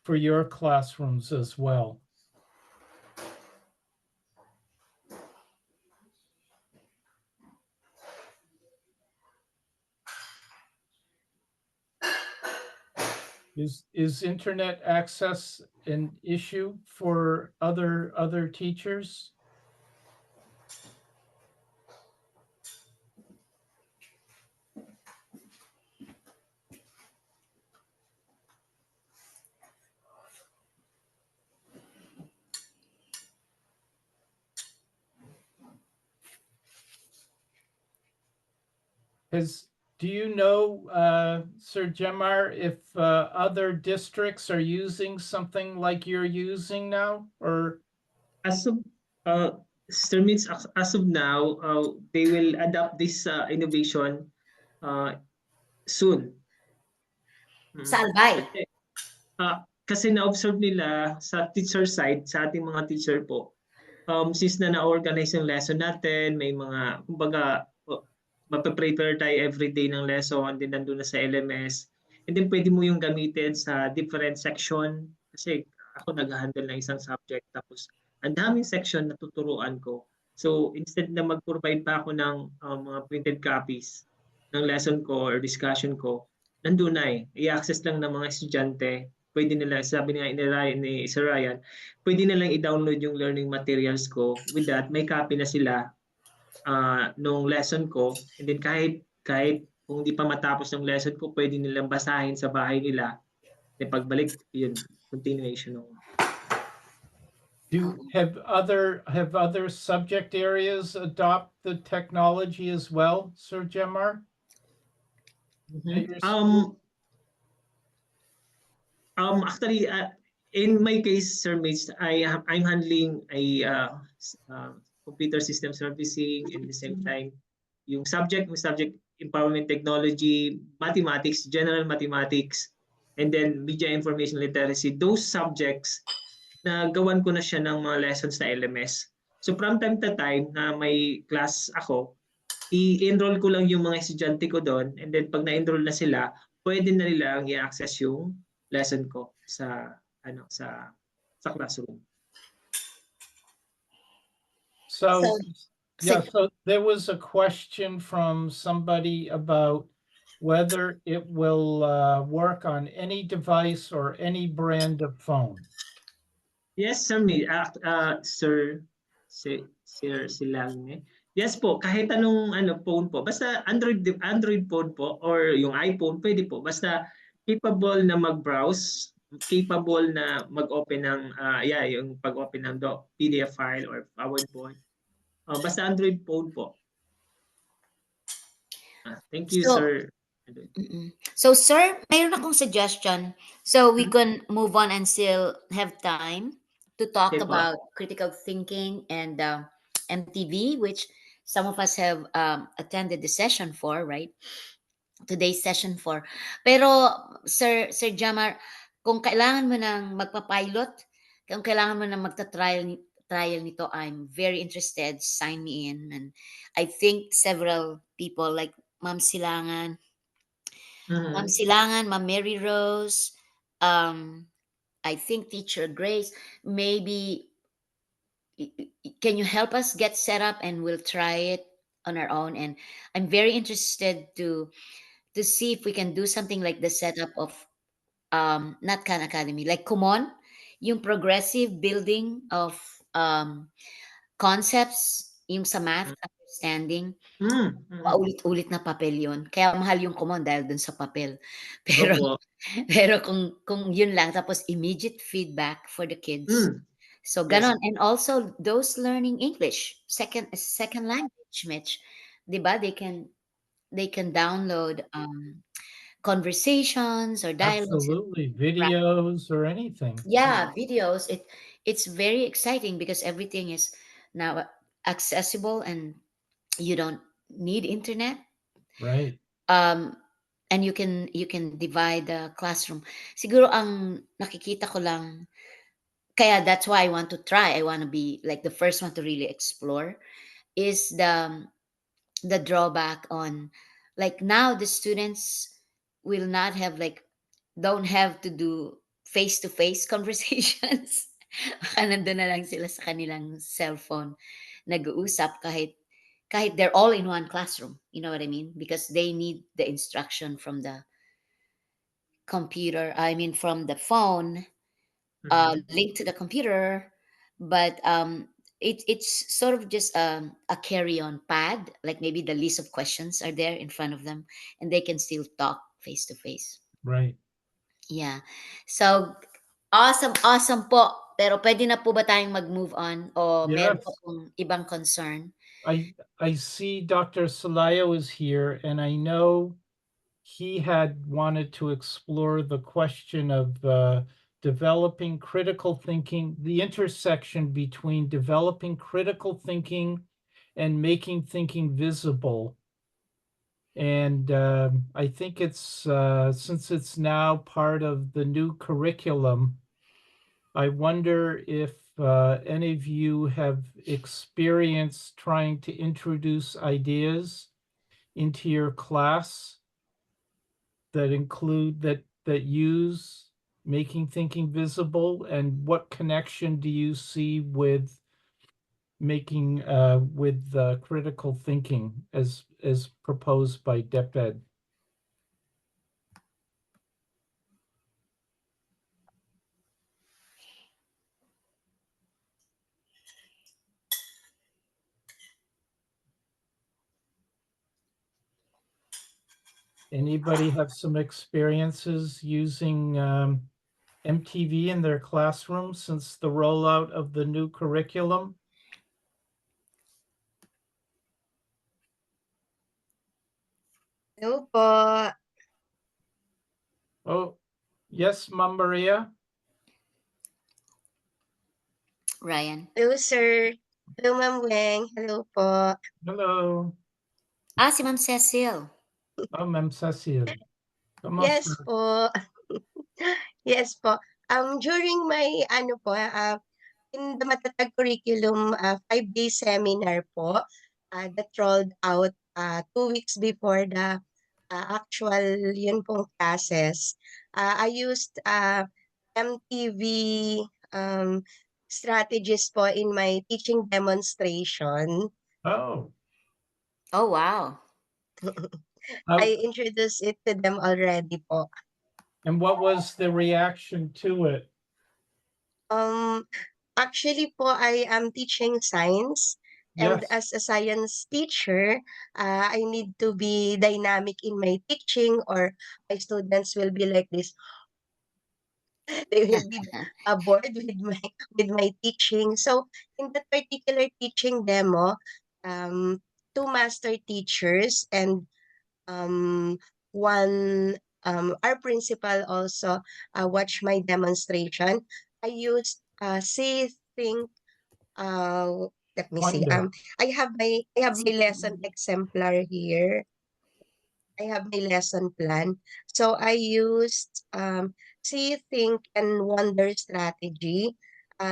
for your classrooms as well? Is internet access an issue for other teachers? Do you know, Sir Gemar, if other districts are using something like you're using now, or? As of Sir Mitch, as of now, they will adopt this innovation soon. Sa Albay. Kasi na-observe nila sa teacher side, sa ating mga teacher po, since na-organize yung lesson natin, may mga, kumbaga, mape-prepare tayo everyday ng lesson, and then nandun na sa LMS, and then pwede mo yung gamitin sa different section, kasi ako nag-handle ng isang subject, tapos ang daming section na tuturuan ko. So instead na mag-provide pa ako ng mga printed copies ng lesson ko or discussion ko, nandun na eh. I-access lang ng mga estudyante. Pwede nila, sabi nga ni Sir Ryan, pwede nilang i-download yung learning materials ko. With that, may copy na sila nung lesson ko. And then kahit kung di pa matapos yung lesson ko, pwede nilang basahin sa bahay nila. Then pagbalik, yun, continuation ng Have other subject areas adopt the technology as well, Sir Gemar? Actually, in my case, Sir Mitch, I'm handling a computer system servicing, and at the same time, yung subject empowerment technology, mathematics, general mathematics, and then media information literacy. Those subjects na gawan ko na siya ng mga lessons na LMS. So from time to time na may class ako, i-enroll ko lang yung mga estudyante ko doon, and then pag na-enroll na sila, pwede na nilang i-access yung lesson ko sa classroom. So there was a question from somebody about whether it will work on any device or any brand of phone. Yes, sir. Sir Silangne. Yes po, kahit anong phone po. Basta Android phone po or yung iPhone, pwede po. Basta capable na mag-browse, capable na mag-open ng yung pag-open ng PDF file or PowerPoint. Basta Android phone po. Thank you, sir. So, sir, mayroon akong suggestion. So we can move on and still have time to talk about critical thinking and MTV, which some of us have attended the session for, right? Today's session for. Pero, Sir Jamar, kung kailangan mo nang magpa-pilot, kung kailangan mo nang magta-trial nito, I'm very interested. Sign me in. And I think several people like Ma'am Silangan, Ma'am Mary Rose, I think Teacher Grace, maybe can you help us get set up and we'll try it on our own? And I'm very interested to see if we can do something like the setup of not Khan Academy, like Kumon, yung progressive building of concepts, yung sa math understanding. Paulit-ulit na papel yun. Kaya mahal yung Kumon dahil dun sa papel. Pero kung yun lang, tapos immediate feedback for the kids. So ganon. And also those learning English, second language, Mitch, diba? They can download conversations or dialogues. Absolutely. Videos or anything. Yeah, videos. It's very exciting because everything is now accessible and you don't need internet. Right. Um, and you can divide the classroom. Siguro ang nakikita ko lang, kaya that's why I want to try. I want to be like the first one to really explore is the drawback on, like, now the students will not have like don't have to do face to face conversations. Baka nandun na lang sila sa kanilang cellphone nag-uusap kahit they're all in one classroom, you know what I mean, because they need the instruction from the computer, I mean from the phone, Mhm. linked to the computer. But it's sort of just a carry-on pad, like maybe the list of questions are there in front of them and they can still talk face to face. Right. Yeah. So, awesome po. Pero pwede na po ba tayong mag-move on o meron pa Yes. pong ibang concern? I see Dr. Salayo is here, and I know he had wanted to explore the question of developing critical thinking, the intersection between developing critical thinking and making thinking visible. And I think it's since it's now part of the new curriculum, I wonder if any of you have experience trying to introduce ideas into your class that include that use making thinking visible, and what connection do you see with making with critical thinking as proposed by DepEd? Anybody have some experiences using MTV in their classroom since the rollout of the new curriculum? Hello po. Oh, yes, Ma'am Maria. Ryan? Hello, sir. Hello, Ma'am Weng. Hello po. Hello. Si Ma'am Cecil. Oh, Ma'am Cecil. Yes po. Yes po. During my in the Matatag curriculum 5-day seminar po that rolled out 2 weeks before the actual yun pong classes. I used MTV strategies po in my teaching demonstration. Oh, Oh, wow. I introduced it to them already po. and what was the reaction to it? Actually po, I am teaching science. And Yes. as a science teacher, I need to be dynamic in my teaching, or my students will be like this. They will be bored with my teaching. So in that particular teaching demo, two master teachers and one our principal also watched my demonstration. I used say, think, let me see. Wonder. I have my lesson exemplar here. I have my lesson plan. So I used see, think, and wonder strategy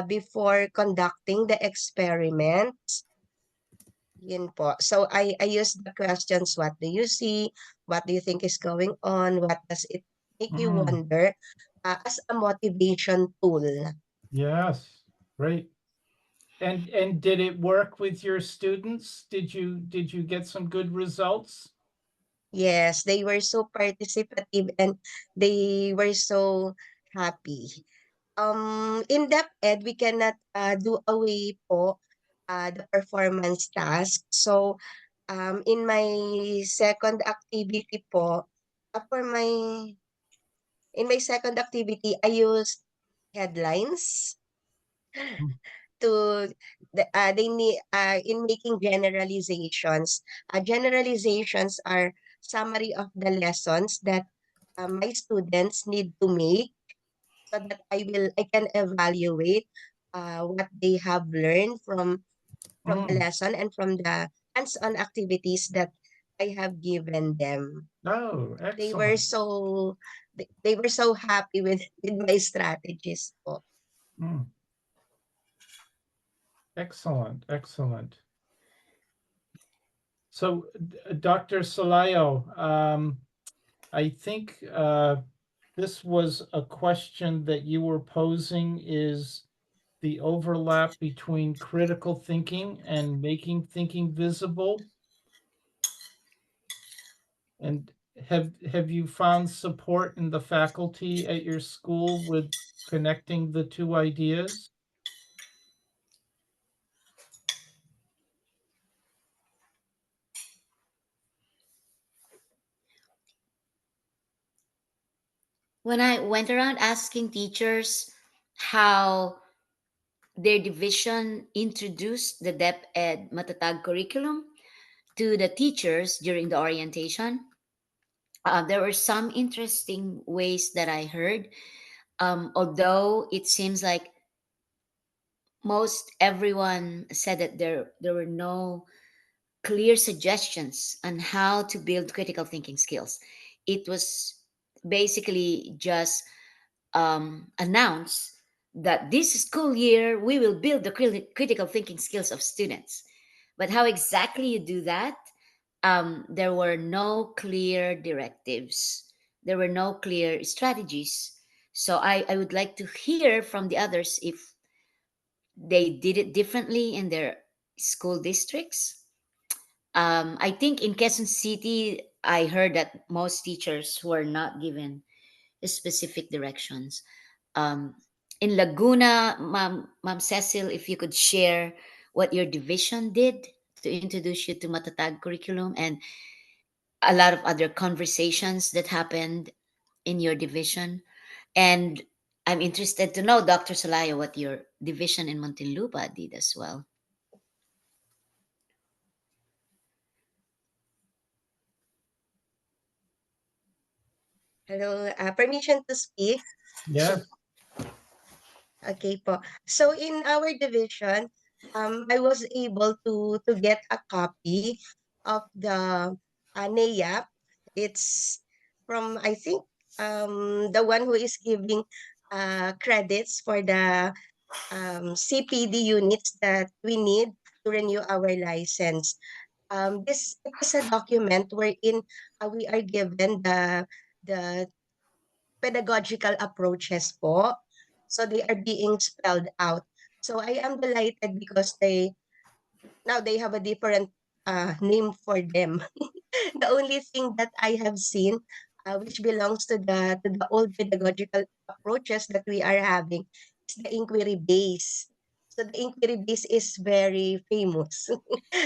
before conducting the experiments. Yun po. So I used the questions, what do you see? What do you think is going on? What does it make you wonder? As a motivation tool. Yes, great. And did it work with your students? Did you get some good results? Yes, they were so participative and they were so happy. In DepEd, we cannot do away po the performance task. So, in my second activity po, in my second activity, I used headlines to they need in making generalizations. Generalizations are summary of the lessons that my students need to make, so that I can evaluate what they have learned from the lesson and from the hands-on activities that I have given them. Oh, They were excellent. so they were so happy with my strategies po. Mm. Excellent, excellent. So, Dr. Salayo, I think this was a question that you were posing, is the overlap between critical thinking and making thinking visible. And have you found support in the faculty at your school with connecting the two ideas? When I went around asking teachers how their division introduced the DepEd Matatag curriculum to the teachers during the orientation, there were some interesting ways that I heard. Although it seems like most everyone said that there were no clear suggestions on how to build critical thinking skills. It was basically just announced that this school year we will build the critical thinking skills of students. But how exactly you do that? There were no clear directives. There were no clear strategies. So I would like to hear from the others if they did it differently in their school districts. I think in Quezon City, I heard that most teachers were not given specific directions. Um, in Laguna, Ma'am Cecil, if you could share what your division did to introduce you to Matatag curriculum and a lot of other conversations that happened in your division. And I'm interested to know, Dr. Salayo, what your division in Muntinlupa did as well. Hello, permission to speak? Yes. Okay po. So in our division, I was able to get a copy of the NAYAP. It's from, I think, the one who is giving credits for the CPD units that we need to renew our license. This is a document wherein we are given the pedagogical approaches po. So they are being spelled out. So I am delighted because now they have a different name for them. The only thing that I have seen, which belongs to the old pedagogical approaches that we are having, is the inquiry base. So the inquiry base is very famous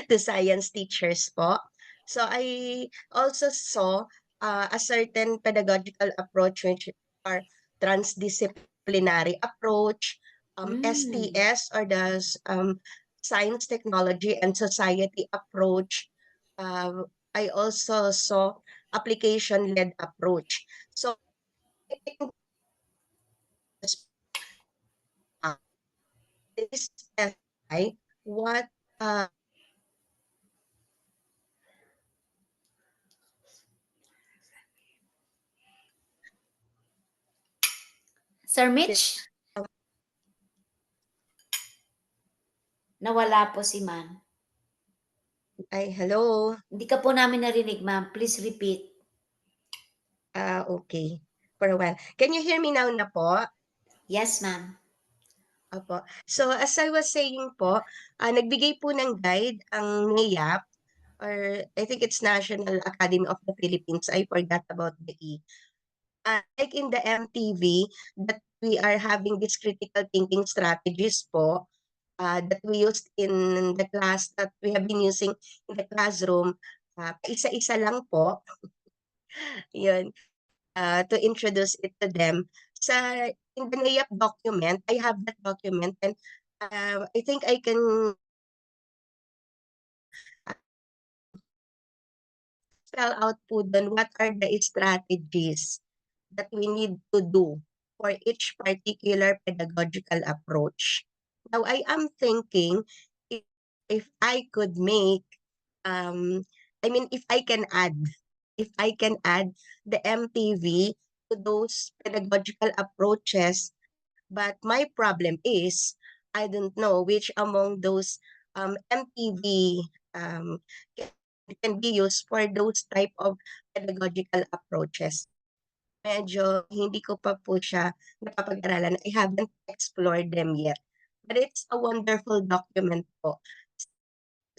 to science teachers po. So I also saw a certain pedagogical approach which are transdisciplinary approach, Mm. STS, or the science, technology, and society approach. I also saw application-led approach. So I think this specify what Sir Mitch, nawala po si ma'am. ay hello. Hindi ka po namin narinig, ma'am. Please repeat. Okay. For a while. Can you hear me now na po? Yes, ma'am. Opo. So as I was saying po, nagbigay po ng guide ang NAYAP, or I think it's National Academy of the Philippines. I forgot about the E. Like in the MTV, that we are having these critical thinking strategies po, that we used in the class, that we have been using in the classroom. Isa-isa lang po, yun, to introduce it to them. In the NAYAP document, I have that document, and I think I can spell out po dun what are the strategies that we need to do for each particular pedagogical approach. Now, I am thinking if I could make, if I can add, the MTV to those pedagogical approaches, but my problem is I don't know which among those MTV can be used for those type of pedagogical approaches. Medyo hindi ko pa po siya napapag-aralan. I haven't explored them yet. But it's a wonderful document po,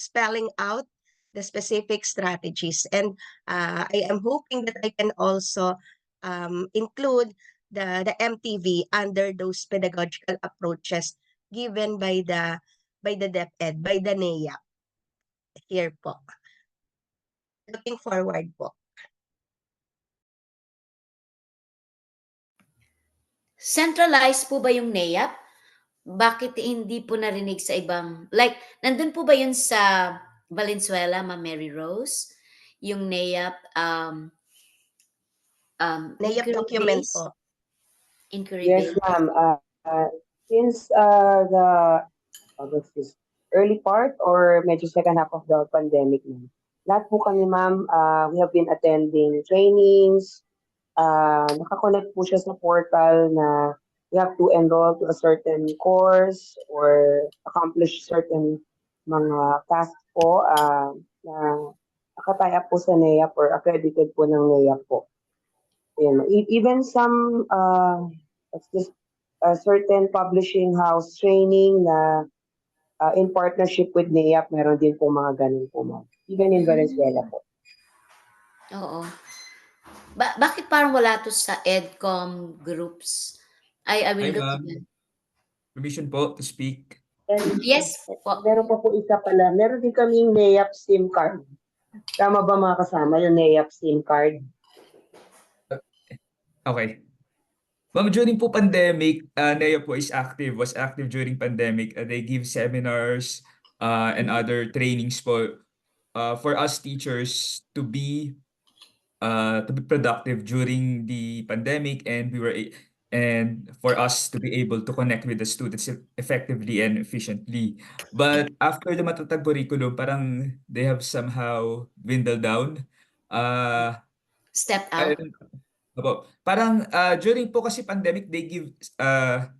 spelling out the specific strategies. And I am hoping that I can also include the MTV under those pedagogical approaches given by the DepEd, by the NEA. Here po. Looking forward po. Centralized po ba yung NEAP? Bakit hindi po narinig sa ibang, like, nandun po ba yun sa Valenzuela, Ma'am Mary Rose? Yung NEAP, NEA inquiry document based? po. Inquiry Yes, based? ma'am. Since what's this, early part or medyo second half of the pandemic, ma'am, lahat po kami, ma'am, we have been attending trainings. Nakakonect po siya sa portal na we have to enroll to a certain course or accomplish certain mga tasks po na nakataya po sa NEA or accredited po ng NEA po. Ayan. Even some what's this, certain publishing house training na in partnership with NEA, meron din po mga ganun po, ma'am. Even in Venezuela po. Oo. Bakit parang wala to sa EDCOM groups? I will Hi, look ma'am. again. Permission po to speak. And Yes po. meron pa po isa pala. Meron din kaming NEAP SIM card. Tama ba mga kasama yung NEAP SIM card? Okay. Ma'am, during po pandemic, NEA po was active during pandemic. They give seminars and other trainings po for us teachers to be productive during the pandemic, and and for us to be able to connect with the students effectively and efficiently. But after the Matatag curriculum, parang they have somehow dwindled down. Step out. Parang during po kasi pandemic, they give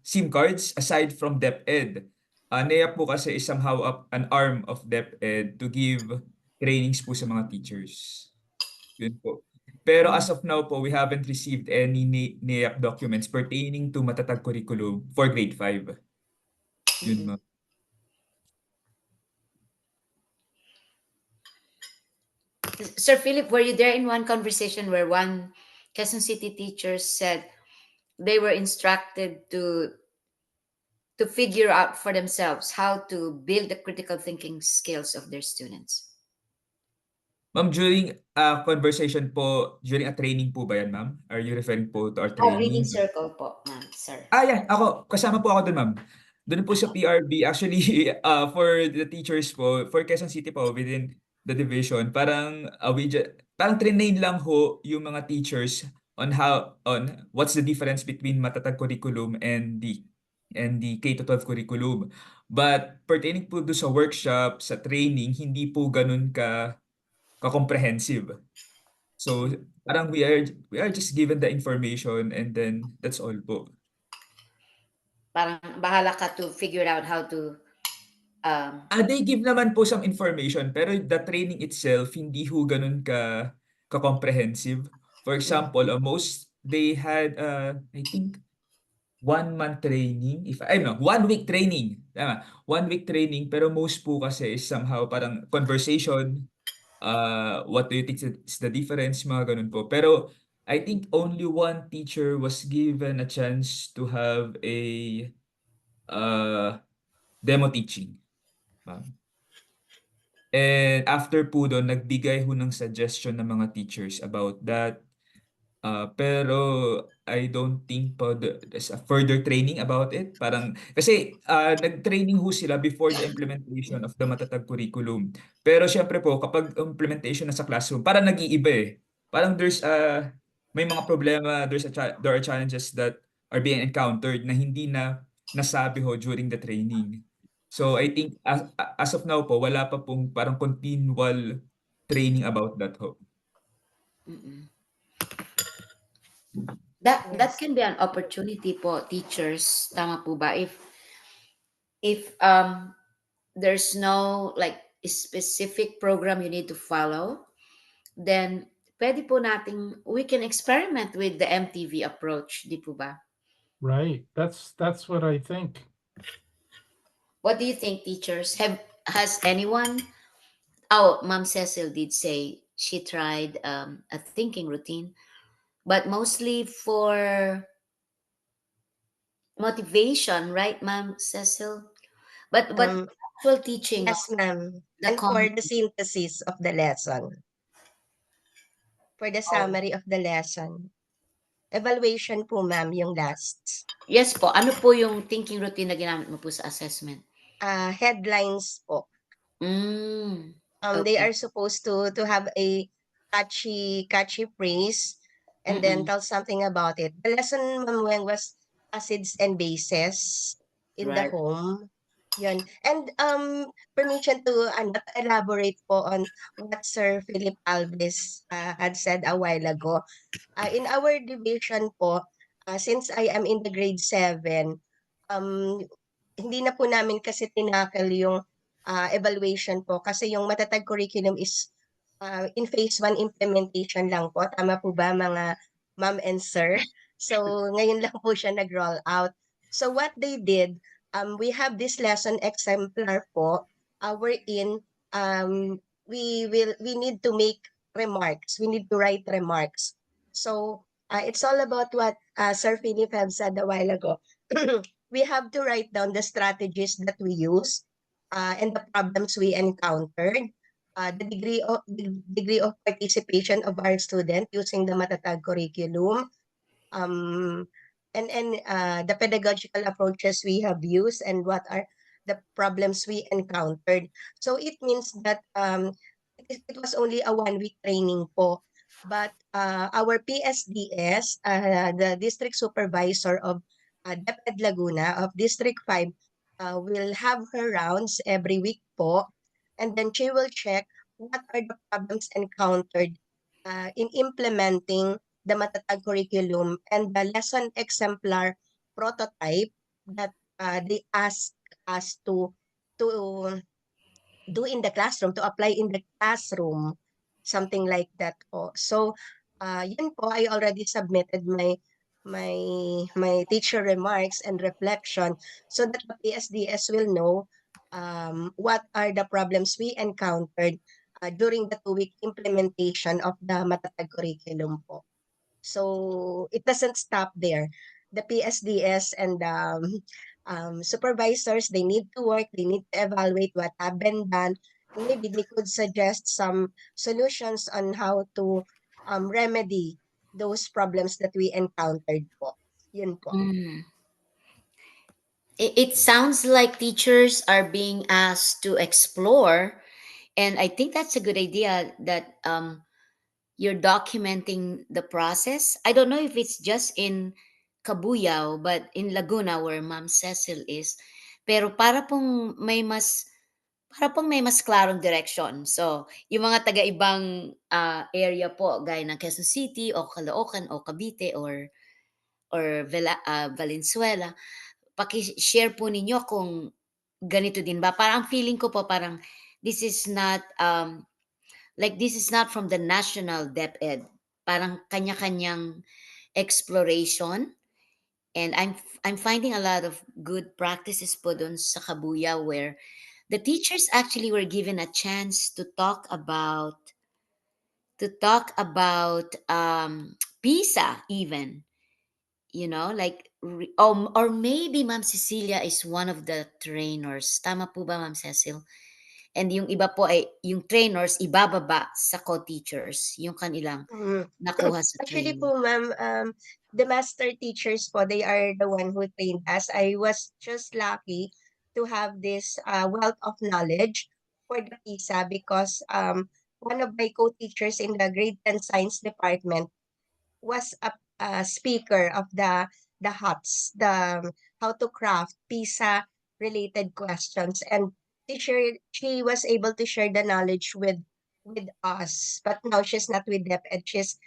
SIM cards aside from DepEd. NEA po kasi is somehow an arm of DepEd to give trainings po sa mga teachers. Yun po. Pero as of now po, we haven't received any NEAP documents pertaining to Matatag curriculum for grade 5. Yun, ma'am. Sir Philip, were you there in one conversation where one Quezon City teacher said they were instructed to figure out for themselves how to build the critical thinking skills of their students? Ma'am, during a conversation po, during a training po ba yan, ma'am? Are you referring po to our Reading training? circle po, ma'am, sir. Yeah. Kasama po ako dun, ma'am. Doon po sa PRB, actually, for the teachers po, for Quezon City po, within the division, parang parang train lang ho yung mga teachers on what's the difference between Matatag curriculum and the K-12 curriculum. But pertaining po doon sa workshop, sa training, hindi po ganun ka-comprehensive. So parang we are just given the information and then that's all po. Parang bahala ka to figure out how to They give naman po some information, pero the training itself hindi ho ganun ka-comprehensive. For example, most they had I think 1 month training, 1 week training. Tama, 1 week training, pero most po kasi is somehow parang conversation, what do you think is the difference, mga ganun po. Pero I think only one teacher was given a chance to have a demo teaching. And after po doon, nagbigay ho ng suggestion ng mga teachers about that. Pero I don't think po there's a further training about it. Parang, kasi nag-training ho sila before the implementation of the Matatag curriculum. Pero syempre po, kapag implementation na sa classroom, parang nag-iiba eh. Parang there's may mga problema, there are challenges that are being encountered na hindi na nasabi ho during the training. So I think as of now po, wala pa pong parang continual training about that ho. Mm-mm. That Yes. can be an opportunity po, teachers. Tama po ba? If there's no like specific program you need to follow, then pwede po nating we can experiment with the MTV approach, di po ba? Right. That's what I think. What do you think, teachers? Has anyone? Oh, Ma'am Cecil did say she tried a thinking routine, but mostly for motivation, right, Ma'am Cecil? But actual teaching of Yes, ma'am. the And for the content. synthesis of the lesson, for the summary of the lesson. Evaluation po, ma'am, yung last. Yes po. Ano po yung thinking routine na ginamit mo po sa assessment? Headlines po. Mm, They okay. are supposed to have a catchy phrase and then Mm-mm. tell something about it. The lesson, Ma'am Weng, was acids and bases in the Right. home. Yun. And permission to elaborate po on what Sir Philip Alves had said a while ago. In our division po, since I am in the grade 7, hindi na po namin kasi tinakal yung evaluation po kasi yung matatag curriculum is in phase 1 implementation lang po. Tama po ba mga ma'am and sir? So ngayon lang po siya nag-roll out. So what they did, we have this lesson exemplar po, wherein we need to make remarks. We need to write remarks. So it's all about what Sir Philip have said a while ago. We have to write down the strategies that we use and the problems we encountered, the degree of participation of our student using the Matatag curriculum, and the pedagogical approaches we have used, and what are the problems we encountered. So it means that it was only a 1 week training po. But our PSDS, the district supervisor of DepEd Laguna of District 5, will have her rounds every week po. And then she will check what are the problems encountered in implementing the Matatag curriculum and the lesson exemplar prototype that they ask us to do in the classroom, to apply in the classroom, something like that po. So, yun po, I already submitted my teacher remarks and reflection so that the PSDS will know what are the problems we encountered during the 2 week implementation of the Matatag curriculum po. So it doesn't stop there. The PSDS and supervisors, they need to work, they need to evaluate what have been done, and maybe they could suggest some solutions on how to remedy those problems that we encountered po. Yun po. Mm. It sounds like teachers are being asked to explore, and I think that's a good idea that you're documenting the process. I don't know if it's just in Cabuyao, but in Laguna where Ma'am Cecil is, pero para pong may mas klarong direction. So, yung mga taga-ibang area po, gaya ng Quezon City o Caloocan o Cavite or Valenzuela, paki-share po ninyo kung ganito din ba. Parang feeling ko po parang this is not this is not from the national DepEd. Parang kanya-kanyang exploration. And I'm finding a lot of good practices po dun sa Kabuya where the teachers actually were given a chance to talk about PISA even, or maybe Ma'am Cecilia is one of the trainers. Tama po ba, Ma'am Cecil? And yung iba po ay yung trainers ibababa sa co-teachers yung kanilang nakuha sa Actually training. po, ma'am, the master teachers po, they are the one who trained us. I was just lucky to have this wealth of knowledge for the PISA because one of my co-teachers in the grade 10 science department was a speaker of the HOTS, the how to craft PISA related questions, and she was able to share the knowledge with us. But now she's not with DepEd, she's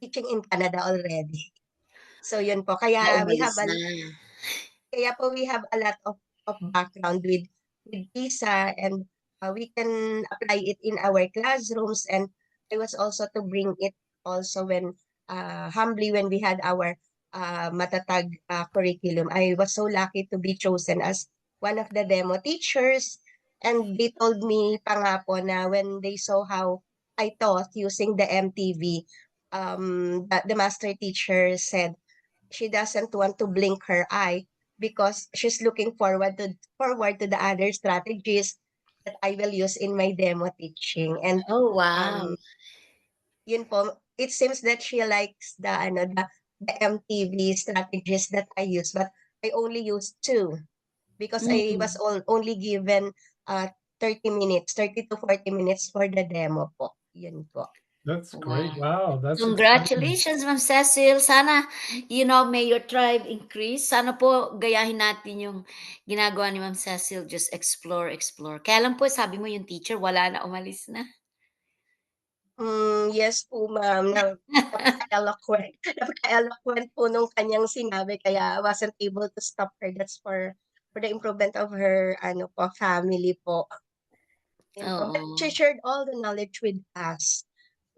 teaching in Canada already. So yun po. Umalis na. Kaya po we have a lot of background with PISA, and we can apply it in our classrooms, and I was also to bring it also when humbly when we had our Matatag curriculum. I was so lucky to be chosen as one of the demo teachers, and they told me pa nga po na when they saw how I taught using the MTV, the master teacher said she doesn't want to blink her eye because she's looking forward to the other strategies that I will use in my demo teaching. And Oh, wow. yun po, it seems that she likes the MTV strategies that I use, but I only use two because I was only given 30 minutes, 30 to 40 minutes for the demo po. Yun po. That's great. Wow, that's exciting. Congratulations, Ma'am Cecil. Sana, may your tribe increase. Sana po gayahin natin yung ginagawa ni Ma'am Cecil. Just explore, explore. Kaya lang po, sabi mo yung teacher, wala na, umalis na. Yes po, ma'am. Napaka-eloquent. Napaka-eloquent po nung kanyang sinabi, kaya I wasn't able to stop her. That's for the improvement of her family po. Yun po. But Oo. she shared all the knowledge with us,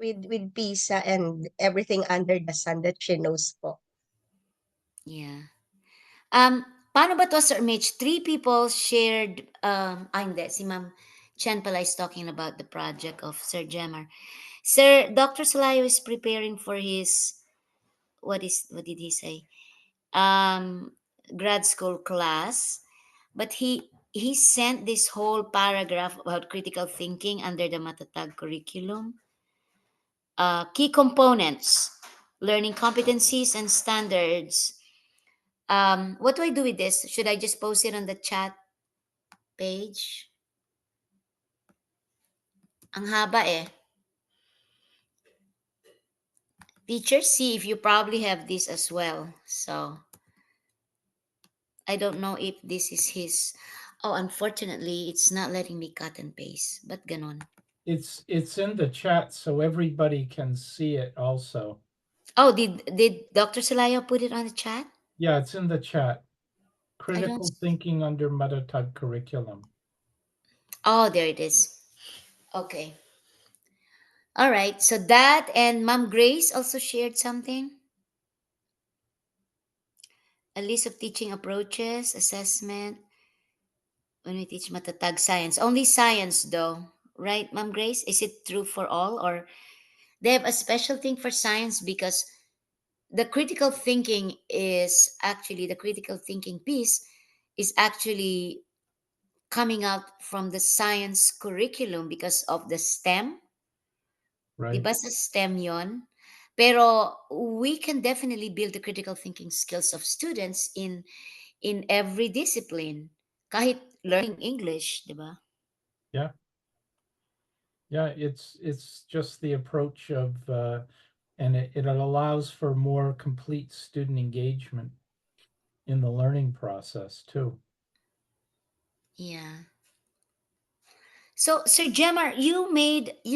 with PISA and everything under the sun that she knows po. Yeah. Paano ba to, Sir Mitch? 3 people shared, hindi, si Ma'am Chen pala is talking about the project of Sir Jemar. Sir, Dr. Salayo is preparing for his, what did he say? Grad school class, but he sent this whole paragraph about critical thinking under the Matatag curriculum. Key components, learning competencies and standards. What do I do with this? Should I just post it on the chat page? Ang haba eh. Teachers, see if you probably have this as well. So, I don't know if this is his. Oh, unfortunately, it's not letting me cut and paste. But ganon. It's in the chat so everybody can see it also. Oh, did Dr. Salayo put it on the chat? Yeah, it's in the chat. Critical thinking under Matatag curriculum. Oh, there it is. Okay. All right. So that, and Ma'am Grace also shared something. A list of teaching approaches, assessment, when we teach Matatag science. Only science though, right, Ma'am Grace? Is it true for all, or they have a special thing for science? Because the critical thinking piece is actually coming out from the science curriculum because of the STEM. Right. Diba sa STEM yon? Pero we can definitely build the critical thinking skills of students in every discipline. Kahit learning English, diba? Yeah. Yeah, it's just the approach of and it allows for more complete student engagement in the learning process too. Yeah. So, Sir Jemar, you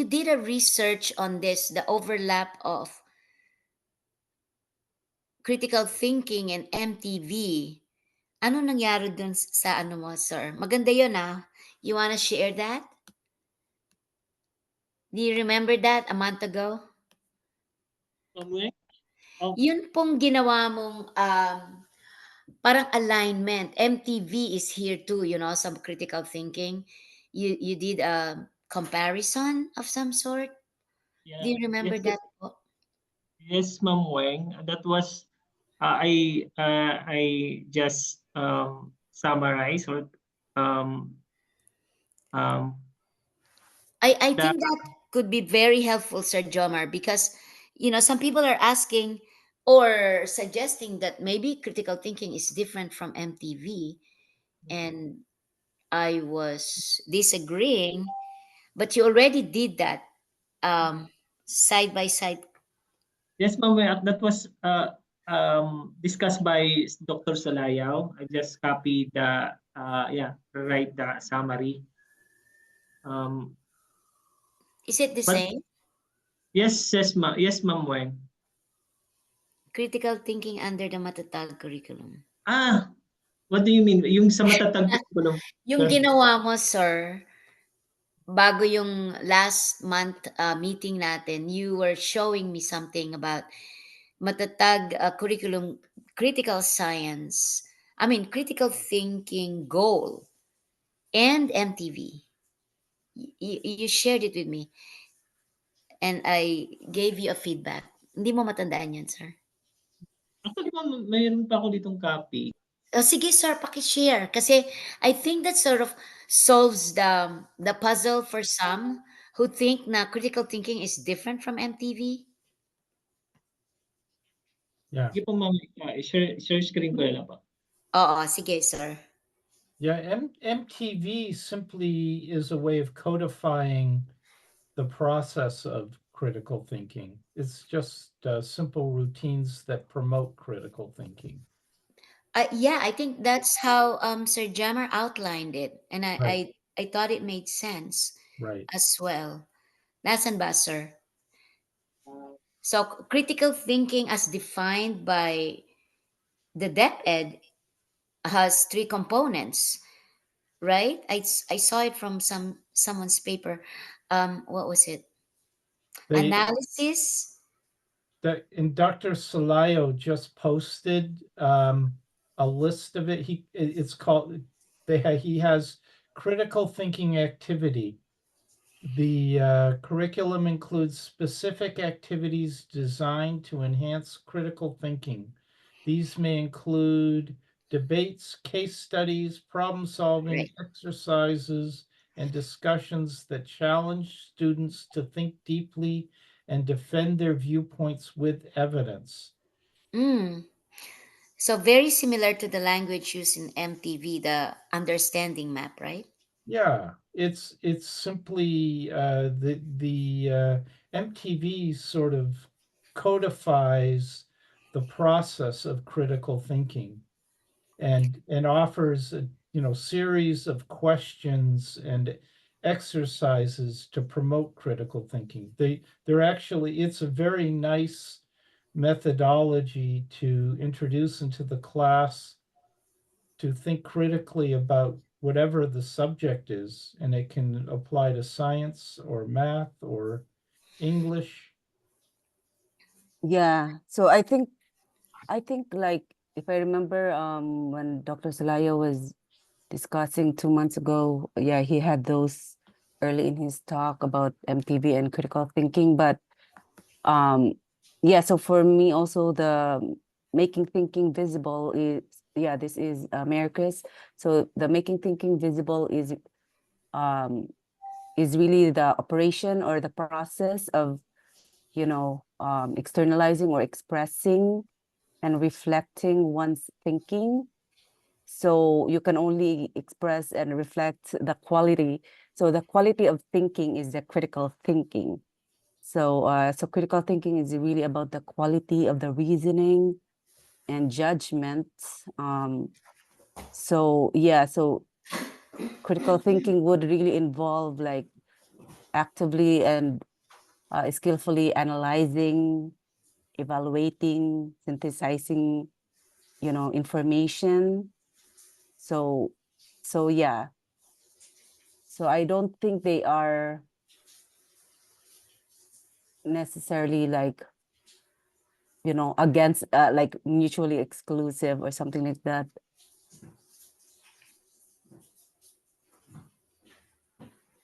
did a research on this, the overlap of critical thinking and MTV. Ano nangyari dun sa ano mo, sir? Maganda yun ah. You wanna share that? Do you remember that a month ago? Somewhere? Oh. Yun pong ginawa mong parang alignment. MTV is here too, some critical thinking. You did a comparison of some sort. Yeah. Do you remember Yes, that po? Yes, Ma'am Weng. That was I just summarize or um, I think that could be very helpful, Sir Jomar, because some people are asking or suggesting that maybe critical thinking is different from MTV, and I was disagreeing, but you already did that side by side Yes, Ma'am Weng, that was discussed by Dr. Solayaw. I just copied the write the summary. Is it the But same? yes, Ma'am Weng. Critical thinking under the Matatag curriculum. What do you mean? Yung sa matatag curriculum? Yung Sir? ginawa mo, sir, bago yung last month meeting natin, you were showing me something about Matatag curriculum, critical science, critical thinking goal, and MTV. You shared it with me, and I gave you a feedback. Hindi mo matandaan yan, sir. Actually, Ma'am, mayroon pa ako ditong copy. Sige, sir, paki-share. Kasi I think that sort of solves the puzzle for some who think na critical thinking is different from MTV. Yeah. Sige po, Ma'am, share screen ko lang po. Oo, sige, sir. Yeah, MTV simply is a way of codifying the process of critical thinking. It's just simple routines that promote critical thinking. Yeah, I think that's how Sir Jammer outlined it, and Right. I thought it made sense Right. as well. Nasaan ba, sir? So critical thinking, as defined by the DepEd, has three components, right? I saw it from someone's paper. What was it? Analysis. And Dr. Salayo just posted a list of it. It's called he has critical thinking activity. The curriculum includes specific activities designed to enhance critical thinking. These may include debates, case studies, problem solving, Right. exercises, and discussions that challenge students to think deeply and defend their viewpoints with evidence. So very similar to the language used in MTV, the understanding map, right? Yeah, it's simply the MTV sort of codifies the process of critical thinking and offers a series of questions and exercises to promote critical thinking. They're actually, it's a very nice methodology to introduce into the class to think critically about whatever the subject is, and it can apply to science or math or English. Yeah. So I think like if I remember when Dr. Salayo was discussing 2 months ago, yeah, he had those early in his talk about MTV and critical thinking. But yeah, so for me also the making thinking visible is, yeah, this is Americas. So the making thinking visible is really the operation or the process of externalizing or expressing and reflecting one's thinking. So you can only express and reflect the quality. So the quality of thinking is the critical thinking. So so critical thinking is really about the quality of the reasoning and judgment. So yeah, so critical thinking would really involve like actively and skillfully analyzing, evaluating, synthesizing, information. So yeah. So I don't think they are necessarily like, against like mutually exclusive or something like that.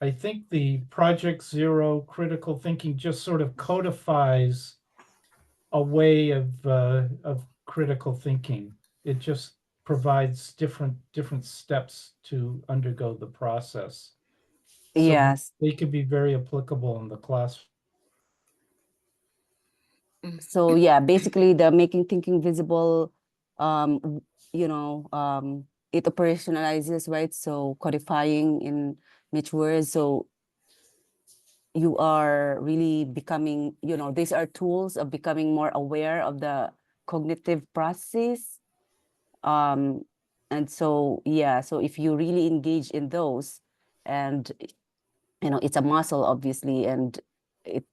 I think the Project Zero critical thinking just sort of codifies a way of critical thinking. It just provides different steps to undergo the process. So Yes. they could be very applicable in the class. So yeah, basically the making thinking visible, it operationalizes, right? So codifying in niche words. So you are really becoming, these are tools of becoming more aware of the cognitive process. And so, yeah, so if you really engage in those, and, it's a muscle, obviously, and it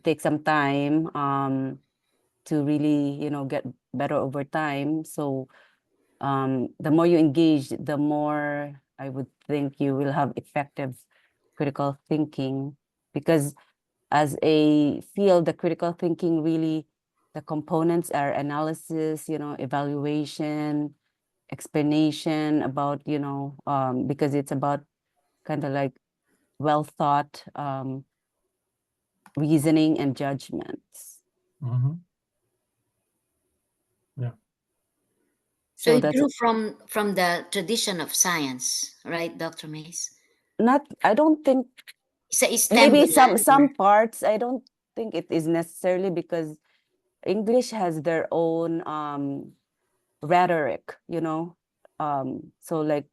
takes some time to really, get better over time. So the more you engage, the more I would think you will have effective critical thinking, because as a field, the critical thinking really, the components are analysis, evaluation, explanation about, because it's about kind of like well thought reasoning and judgments. Mhm. So So it that's grew from the tradition of science, right, Dr. Mays? not, I don't think, Sa STEM maybe ba yan, some or- parts, I don't think it is necessarily, because English has their own rhetoric, so like,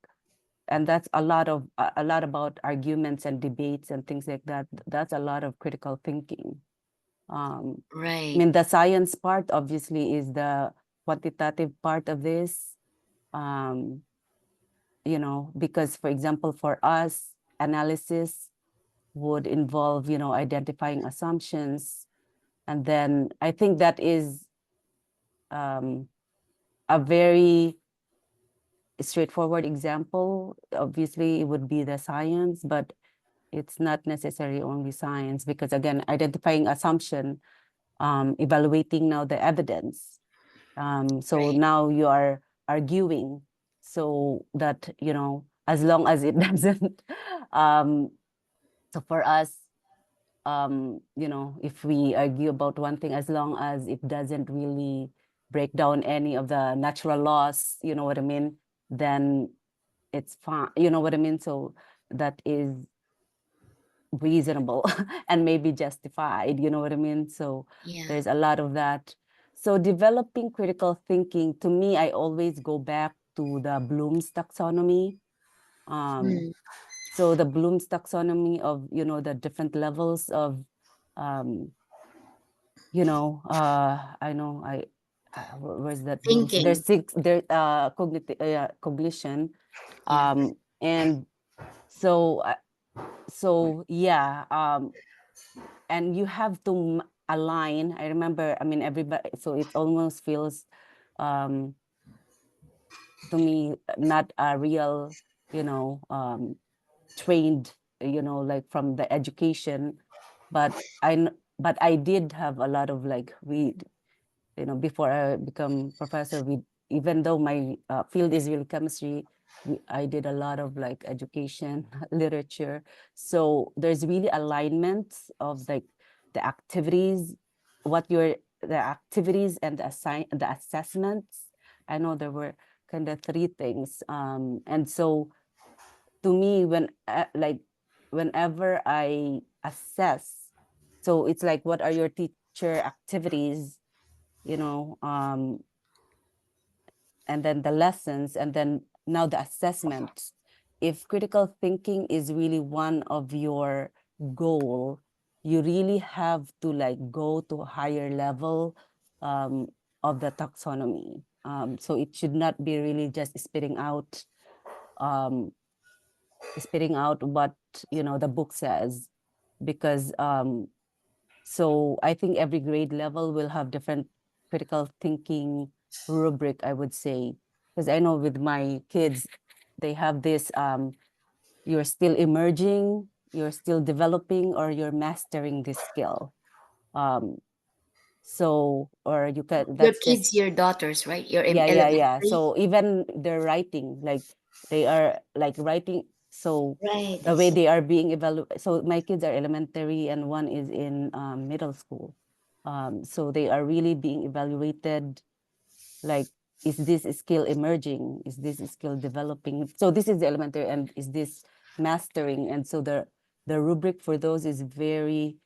and that's a lot about arguments and debates and things like that. That's a lot of critical thinking. I Right. mean, the science part obviously is the quantitative part of this, because, for example, for us, analysis would involve, identifying assumptions. And then I think that is a very straightforward example. Obviously, it would be the science, but it's not necessarily only science, because again, identifying assumption, evaluating now the evidence. So Right. now you are arguing, so that, as long as it doesn't, so for us, if we argue about one thing, as long as it doesn't really break down any of the natural laws, you know what I mean, then it's fine, you know what I mean? So that is reasonable and maybe justified, you know what I mean? So Yeah. there's a lot of that. So developing critical thinking, to me, I always go back to the Bloom's taxonomy. Mm. So the Bloom's taxonomy of, the different levels of, I know, where's that Bloom's? Thinking. There's six, there, cognitive, cognition. Yeah. And so, yeah, and you have to align. I remember, I mean, everybody, so it almost feels, to me, not a real, trained, like from the education, but but I did have a lot of like read, before I become professor. Even though my field is really chemistry, I did a lot of like education, literature. So there's really alignment of like the activities, the activities and the assessments. I know there were kind of three things. And so to me, whenever I assess, so it's like, what are your teacher activities, and then the lessons, and then now the assessment. If critical thinking is really one of your goal, you really have to like go to a higher level of the taxonomy. So it should not be really just spitting out what the book says, because so I think every grade level will have different critical thinking rubric, I would say, because I know with my kids, they have this you're still emerging, you're still developing, or you're mastering this skill. So, or you can, Your that's kids, just, your daughters, right? Your yeah. elementary. So even their writing, like they are like writing, so Right. the way they are being evaluated. So my kids are elementary and one is in middle school. So they are really being evaluated, like, is this skill emerging? Is this skill developing? So this is the elementary, and is this mastering? And so the rubric for those is very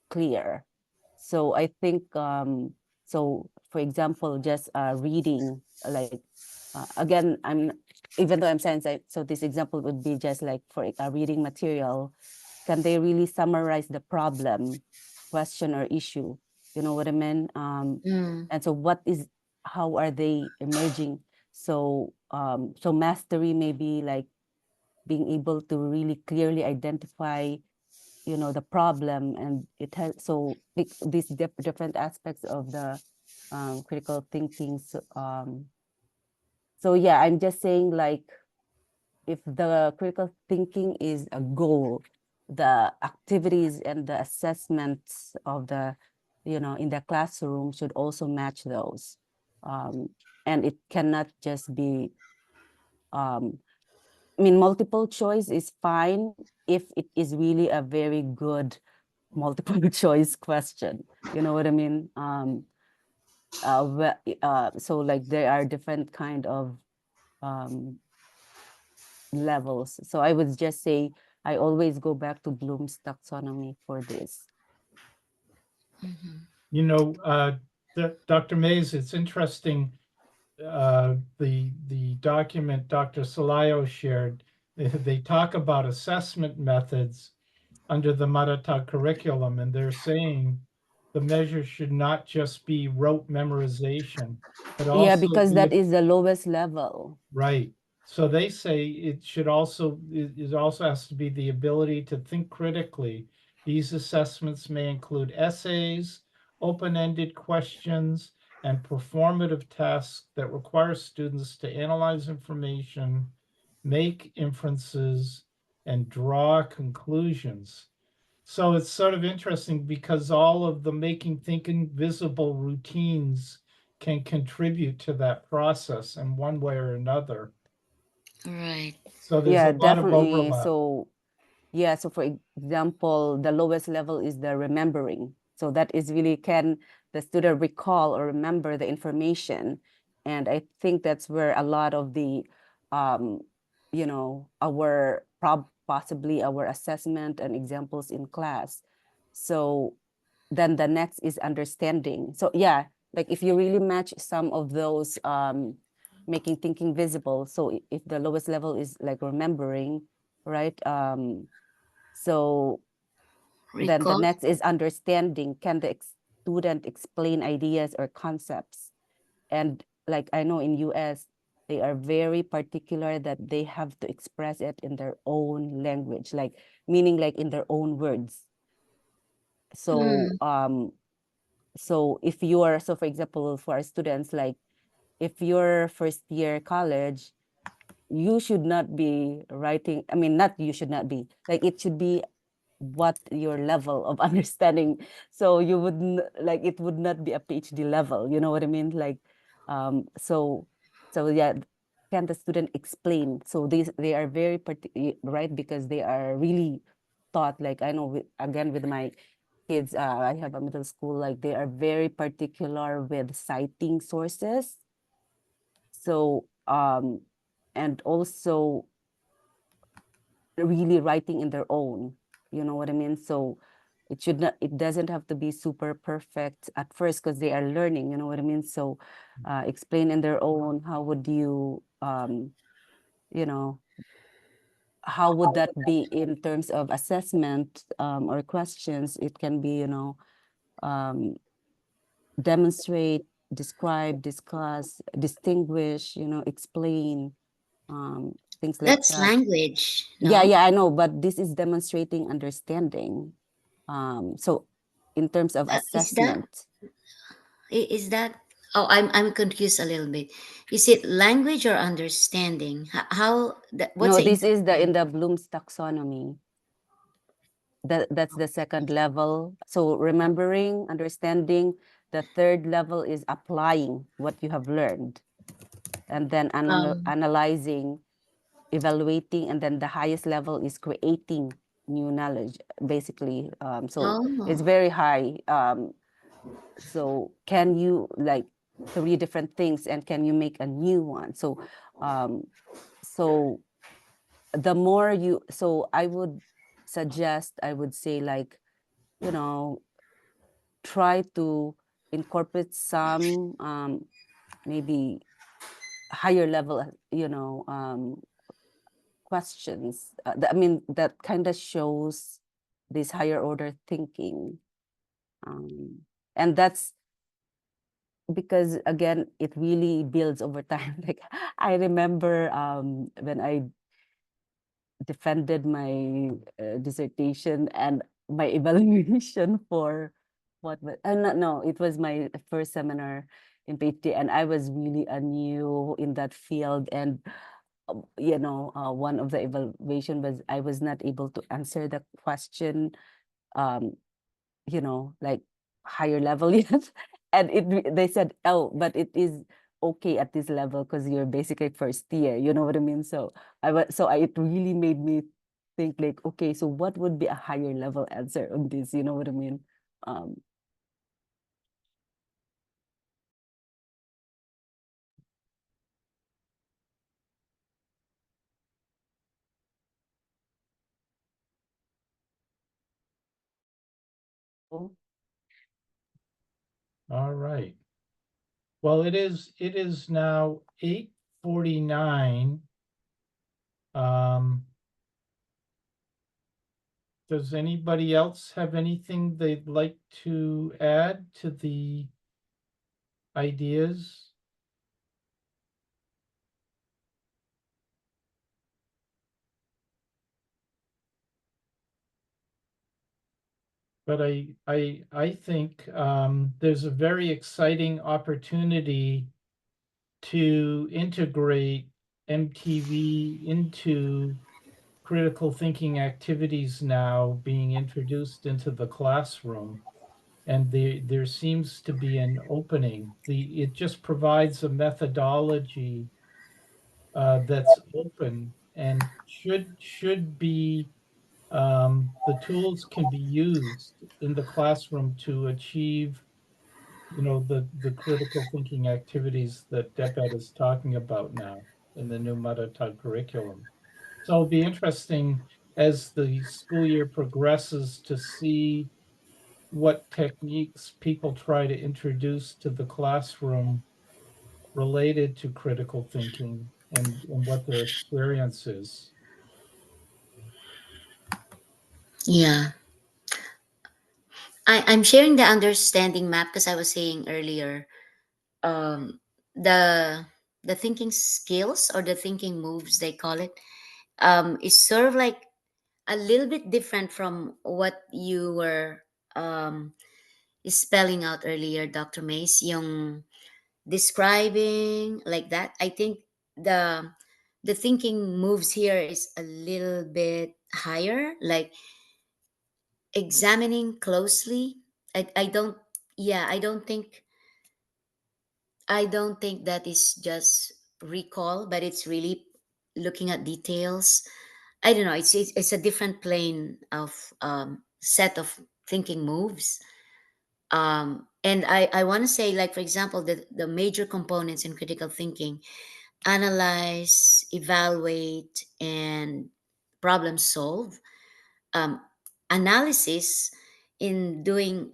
clear. So I think, so for example, just reading, like, again, even though I'm saying so this example would be just like for a reading material, can they really summarize the problem, question, or issue? You know what I mean? Mm. And so how are they emerging? So so mastery may be like being able to really clearly identify, you know, the problem, and it has these different aspects of the critical thinking. So yeah, I'm just saying, like, if the critical thinking is a goal, the activities and the assessments of the, you know, in the classroom should also match those. And it cannot just be, I mean, multiple choice is fine if it is really a very good multiple choice question. You know what I mean? So like there are different kind of levels. So I would just say I always go back to Bloom's taxonomy for this. Mhm. You know, Dr. Mays, it's interesting, the document Dr. Salayo shared, they talk about assessment methods under the Maratag curriculum, and they're saying the measure should not just be rote memorization, but Yeah, also because be that is the lowest level. right. So they say it should also, it also has to be the ability to think critically. These assessments may include essays, open-ended questions, and performative tasks that require students to analyze information, make inferences, and draw conclusions. So it's sort of interesting because all of the making thinking visible routines can contribute to that process in one way or another. Right. So there's Yeah, a lot of definitely. overlap. So yeah, so for example, the lowest level is the remembering. So that is really, can the student recall or remember the information? And I think that's where a lot of the, you know, possibly our assessment and examples in class. So then the next is understanding. So yeah, like if you really match some of those making thinking visible. So if the lowest level is like remembering, right? So then the Recall. next is understanding. Can the student explain ideas or concepts? And like I know in US, they are very particular that they have to express it in their own language, like meaning like in their own words. So so if you are, so for example, for our students, like if you're first year college, you should not be writing, I mean, not you should not be, like it should be what your level of understanding. So you would like, it would not be a PhD level, you know what I mean? Like, so yeah, can the student explain? So they are very right, because they are really taught, like I know again with my kids, I have a middle school, like they are very particular with citing sources. So and also really writing in their own, you know what I mean? So it doesn't have to be super perfect at first because they are learning, you know what I mean? So explain in their own. How would you, you know, how would that be in terms of assessment or questions? It can be, you know, demonstrate, describe, discuss, distinguish, you know, explain, things like That's that. language. Yeah, No? yeah, I know, but this is demonstrating understanding. So in terms of assessment, Is that? Oh, I'm confused a little bit. Is it language or understanding? How what's no, the this is in the Bloom's taxonomy. That's the second level. So remembering, understanding. The third level is applying what you have learned, and then analyzing, evaluating, and then the highest level is creating new knowledge, basically. So it's Oh, very high. So can you, like, 3 different things, and can you make a new one? So so the more you, so I would suggest, I would say, like, you know, try to incorporate some maybe higher level, questions. I mean, that kind of shows this higher order thinking. And that's because, again, it really builds over time. Like, I remember when I defended my dissertation and my evaluation for no, it was my first seminar in PhD, and I was really new in that field. And one of the evaluation was I was not able to answer the question, like higher level yet. And they said, oh, but it is okay at this level because you're basically first year, you know what I mean? So it really made me think, like, okay, so what would be a higher level answer on this, you know what I mean? All right. Well, it is now 8:49. Does anybody else have anything they'd like to add to the ideas? But I think there's a very exciting opportunity to integrate MTV into critical thinking activities now being introduced into the classroom. And there seems to be an opening. It just provides a methodology that's open and should be, the tools can be used in the classroom to achieve, the critical thinking activities that DepEd is talking about now in the new mother tongue curriculum. So it'll be interesting as the school year progresses to see what techniques people try to introduce to the classroom related to critical thinking and what their experience is. Yeah. I'm sharing the understanding map because I was saying earlier, um, the thinking skills or the thinking moves they call it, is sort of like a little bit different from what you were spelling out earlier, Dr. Mace, yung describing like that. I think the thinking moves here is a little bit higher, like examining closely. I don't, yeah, I don't think that is just recall, but it's really looking at details. I don't know. It's a different plane of set of thinking moves. And I want to say, like, for example, the major components in critical thinking: analyze, evaluate, and problem solve. Um, Analysis, in doing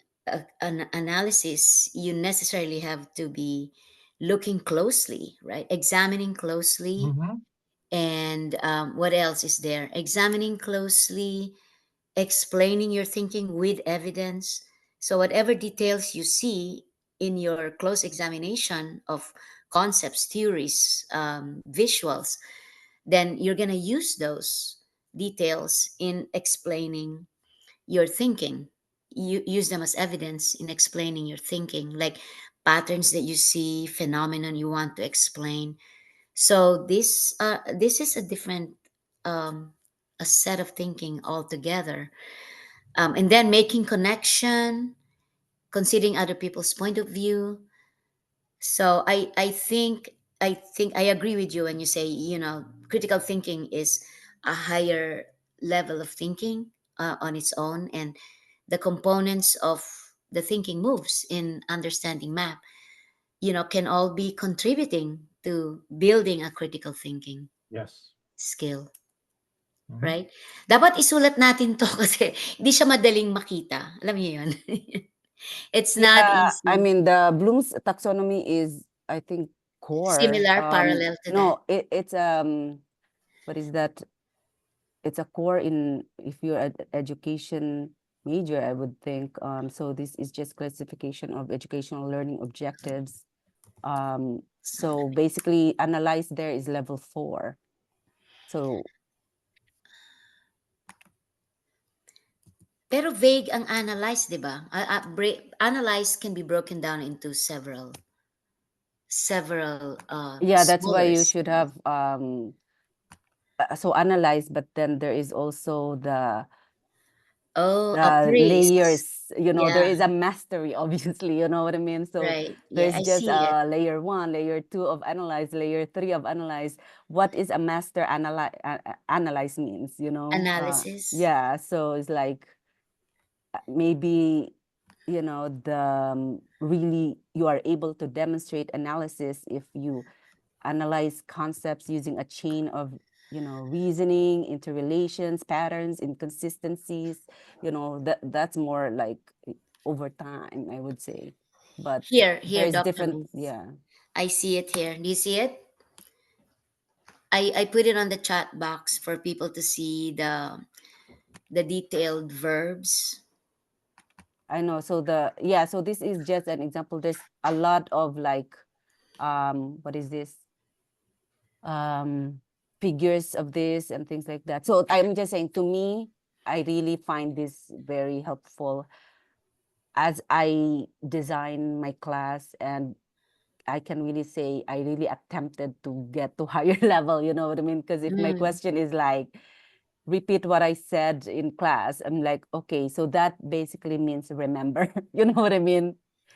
an analysis, you necessarily have to be looking closely, right? Examining closely. Mhm. And what else is there? Examining closely, explaining your thinking with evidence. So, whatever details you see in your close examination of concepts, theories, visuals, then you're going to use those details in explaining your thinking. You use them as evidence in explaining your thinking, like patterns that you see, phenomenon you want to explain. So this is a different, a set of thinking altogether. And then making connection, considering other people's point of view. So I think I agree with you when you say, critical thinking is a higher level of thinking on its own, and the components of the thinking moves in understanding map, can all be contributing to building a critical thinking Yes. skill. Mhm. Right? Dapat isulat natin to kasi hindi siya madaling makita. Alam niyo yun? It's not Yeah, I easy. mean, the Bloom's taxonomy is, I think, core. Similar, parallel to that. No, it's what is that? It's a core in if you're an education major, I would think. So this is just classification of educational learning objectives. So basically, analyze there is level 4. So Pero vague ang analyze, di ba? Analyze can be broken down into several yeah, that's why smaller you should have so analyze, but then there is also the appraise. layers, you know, there Yeah. is a mastery, obviously, you know what I mean? So Right. Yeah, there's I just see it. layer 1, layer 2 of analyze, layer 3 of analyze. What is a master analyze means, you know? Analysis. Yeah, so it's like maybe, you know, the really you are able to demonstrate analysis if you analyze concepts using a chain of, you know, reasoning, interrelations, patterns, inconsistencies, you know, that's more like over time, I would say. But Here, there's Dr. different, Booth. yeah. I see it here. Do you see it? I put it on the chat box for people to see the detailed verbs. I know. So so this is just an example. There's a lot of like, what is this? Figures of this and things like that. So I'm just saying, to me, I really find this very helpful as I design my class, and I can really say I really attempted to get to higher level, you know what I mean? Because if my question is like, repeat what I said in class, I'm like, okay, so that basically means remember, you know what I mean?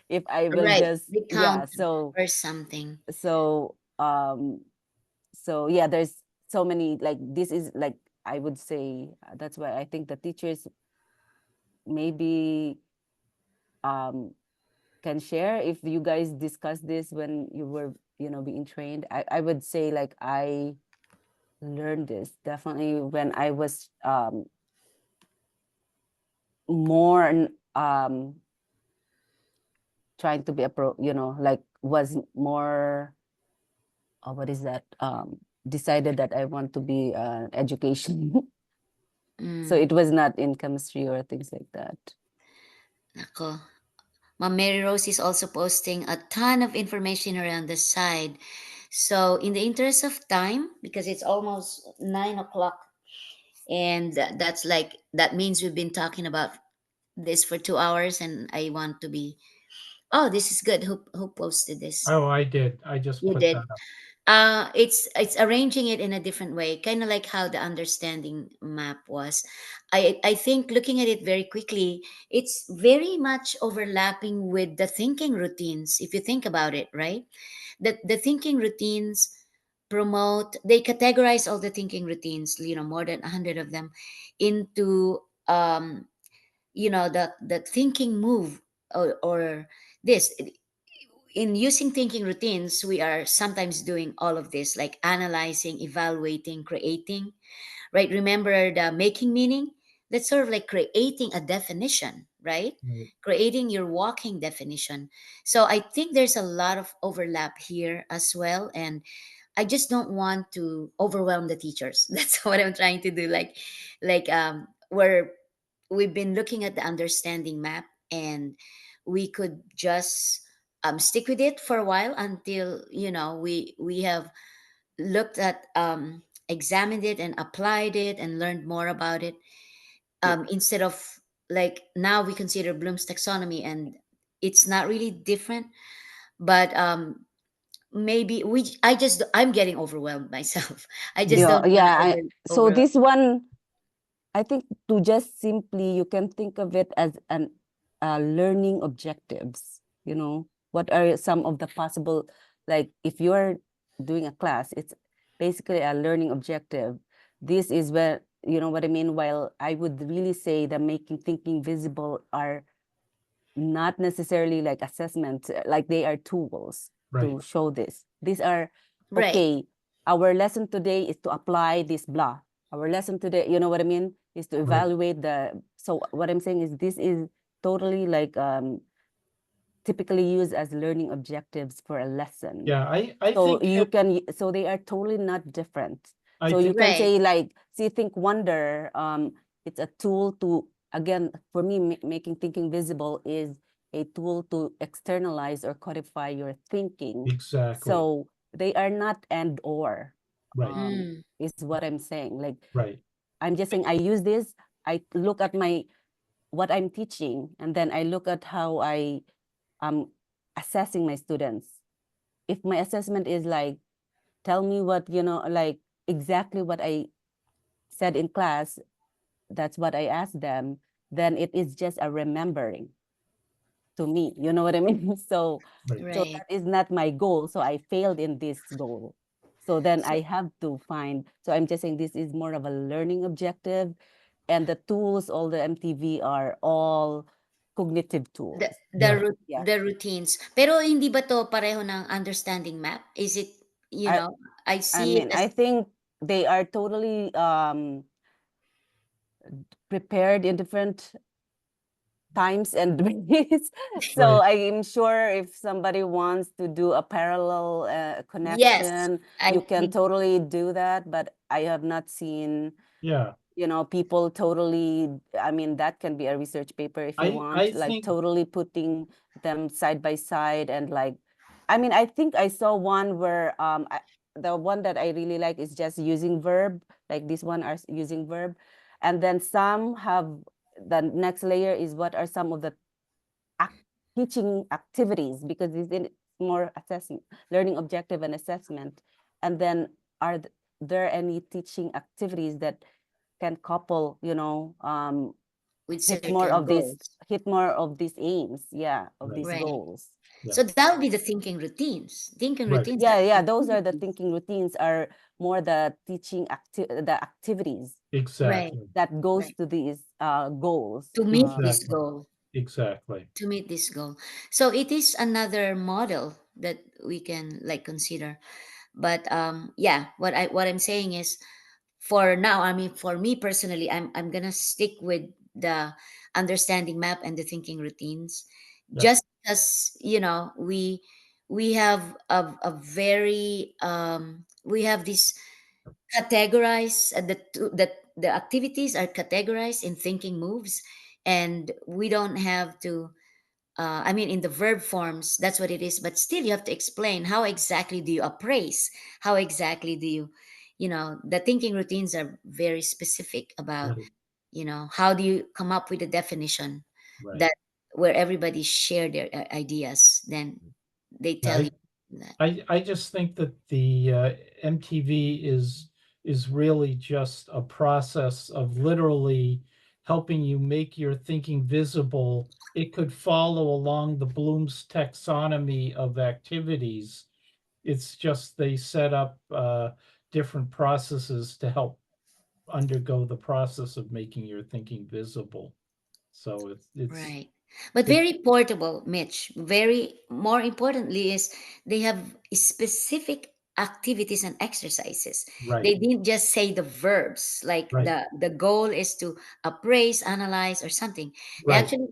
If I will Right. just, Recount so, or something. so, so yeah, there's so many, like, this is like, I would say, that's why I think the teachers maybe can share if you guys discuss this when you were, you know, being trained. I would say like I learned this definitely when I was more trying to be a pro, you know, like was more what is that, decided that I want to be education. So it was not in chemistry or things like that. Nako. Ma'am Mary Rose is also posting a ton of information around the side. So in the interest of time, because it's almost 9 o'clock, and that means we've been talking about this for 2 hours, and I want to be. Oh, this is good. Who posted this? Oh, I did. I just You put did. that up. It's arranging it in a different way, kind of like how the understanding map was. I think looking at it very quickly, it's very much overlapping with the thinking routines. If you think about it, right? The thinking routines they categorize all the thinking routines, more than 100 of them, into the thinking move, or this. In using thinking routines, we are sometimes doing all of this, like analyzing, evaluating, creating, right? Remember the making meaning? That's sort of like creating a definition, right? Right. Creating your walking definition. So I think there's a lot of overlap here as well. And I just don't want to overwhelm the teachers. That's what I'm trying to do. Where we've been looking at the understanding map, and we could just stick with it for a while until we have looked at examined it and applied it and learned more about it, instead of, like, now we consider Bloom's taxonomy, and it's not really different, but maybe I'm getting overwhelmed myself. I just don't want to So overwhelm. this one, I think, to just simply, you can think of it as an learning objectives. You know, what are some of the possible, like if you're doing a class, it's basically a learning objective. This is where, you know what I mean? While I would really say that making thinking visible are not necessarily like assessments, like they are tools to show this. These are, Right. okay, our lesson today is to apply this blah. Our lesson today, you know what I mean, is to evaluate so what I'm saying is this is totally like typically used as learning objectives for a lesson. Yeah, I So think you can, so they are totally not different. I So you think can Right. say like, see, think wonder, it's a tool to, again, for me, making thinking visible is a tool to externalize or codify your thinking. exactly So they are not and or, right, is what I'm saying. Like, right. I'm just saying I use this, I look at what I'm teaching, and then I look at how I assessing my students. If my assessment is like, tell me what, like exactly what I said in class, that's what I asked them, then it is just a remembering to me. You know what I mean? So Right. so Right. that is not my goal. So I failed in this goal. So then I have to find, so I'm just saying this is more of a learning objective, and the tools, all the MTV are all cognitive tools. Yeah. Yeah. The routines. Pero hindi ba to pareho ng understanding map? Is it, I- I I see it mean, I as think they are totally prepared in different times and ways. So I'm sure if somebody wants to do a parallel yes. connection, I you can think totally do that. But I have not seen, Yeah. people totally, I mean, that can be a research paper if you I want, like think totally putting them side by side and like, I mean, I think I saw one where the one that I really like is just using verb, like this one are using verb. And then some have, the next layer is what are some of the teaching activities, because it's in more assessment, learning objective and assessment. And then are there any teaching activities that can couple, with hit more certain of these, goals. hit more of these aims, of Right. these Right. goals. Yeah. So that would be the thinking routines. Thinking Right. routines. Yeah, those are the thinking routines, are more the teaching the activities Exactly. that goes Right. to these goals. To meet this Exactly. goal. Exactly. To meet this goal. So it is another model that we can like consider. But yeah, what I'm saying is, for now, I mean, for me personally, I'm gonna stick with the understanding map and the thinking routines, Yeah. just because we have a very we have this categorized the activities are categorized in thinking moves, and we don't have to I mean, in the verb forms, that's what it is. But still, you have to explain how exactly do you appraise? How exactly do you, the thinking routines are very specific about, Right. how do you come up with a definition Right. that where everybody share their ideas, then they tell you that. I just think that the MTV is really just a process of literally helping you make your thinking visible. It could follow along the Bloom's taxonomy of activities. It's just they set up different processes to help undergo the process of making your thinking visible. So it's Right. But it, very portable, Mitch. Very more importantly is they have specific activities and exercises. right, They didn't just say the verbs, like right, the goal is to appraise, analyze, or something. They right. actually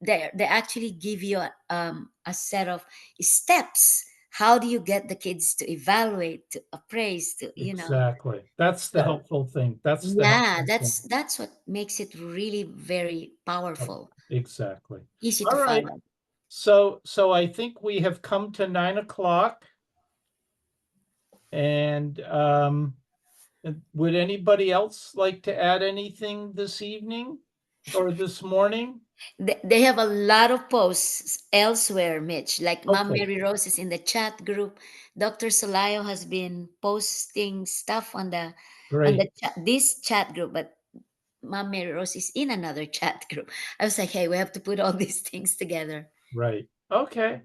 they actually give you a set of steps. How do you get the kids to evaluate, to appraise, to Exactly. That's the So, helpful thing. That's the yeah, helpful thing. that's what makes it really very powerful, Exactly. easy to All right. follow. So I think we have come to 9 o'clock. And would anybody else like to add anything this evening or this morning? They have a lot of posts elsewhere, Mitch. Like Mom Okay, Mary Rose is in the chat group. Dr. Solayo has been posting stuff on the great. this chat group, but Mom Mary Rose is in another chat group. I was like, hey, we have to put all these things together. Right. Okay.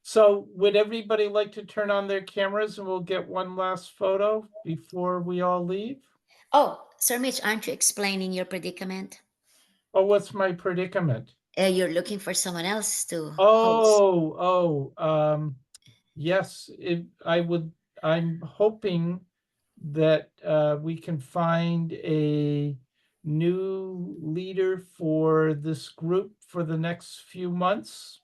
So would everybody like to turn on their cameras and we'll get one last photo before we all leave? Oh, Sir Mitch, aren't you explaining your predicament? Oh, what's my predicament? You're looking for someone else to host. Yes, I'm hoping that we can find a new leader for this group for the next few months.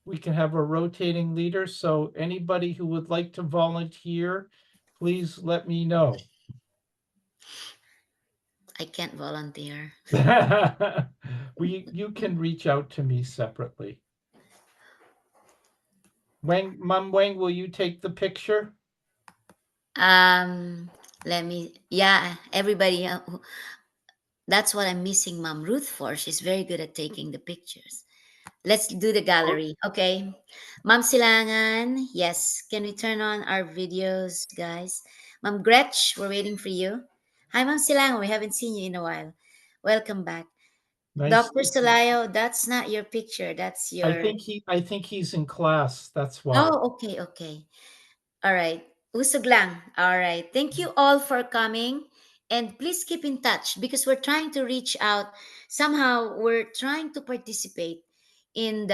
we can have a rotating leader. So anybody who would like to volunteer, please let me know. I can't volunteer. You can reach out to me separately. Mom Wang, will you take the picture? Let me, yeah, everybody, that's what I'm missing Mom Ruth for. She's very good at taking the pictures. Let's do the gallery. Okay. Ma'am Silangan, yes. Can we turn on our videos, guys? Ma'am Gretch, we're waiting for you. Hi, Ma'am Silangan. We haven't seen you in a while. Welcome back. Nice Dr. to see- Solayo, that's not your picture. That's your. I think he's in class. That's why. Oh, okay, okay. All right. Usog lang. All right. Thank you all for coming. And please keep in touch because we're trying to reach out. Somehow we're trying to participate in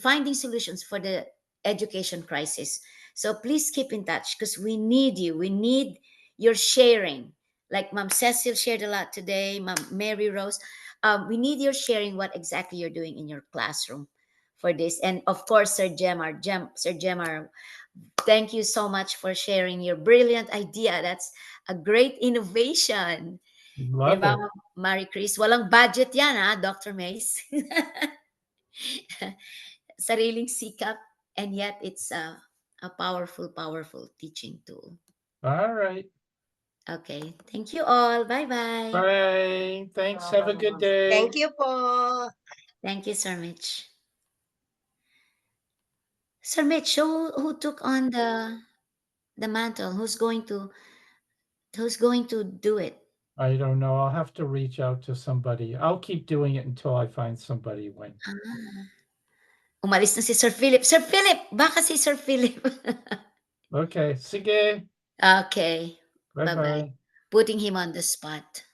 finding solutions for the education crisis. So please keep in touch because we need you. We need your sharing. Like Mom Cecil shared a lot today, Mom Mary Rose. We need your sharing what exactly you're doing in your classroom for this. And of course, Sir Gemar, Sir Gemar, thank you so much for sharing your brilliant idea. That's a great innovation. Love Diba, it. Marie Chris? Walang budget yan, ha, Dr. Mace? Sariling sikap, and yet it's a powerful, powerful teaching tool. All right. Okay. Thank you all. Bye-bye. Bye. Thanks. Have a good day. Thank you po. Thank you, Sir Mitch. Sir Mitch, who took on the mantle? Who's going to do it? I don't know. I'll have to reach out to somebody. I'll keep doing it until I find somebody when. Ah. Umalis na si Sir Philip. Sir Philip! Baka si Sir Philip. Okay. Sige. Okay. Bye-bye. Bye-bye. Putting him on the spot.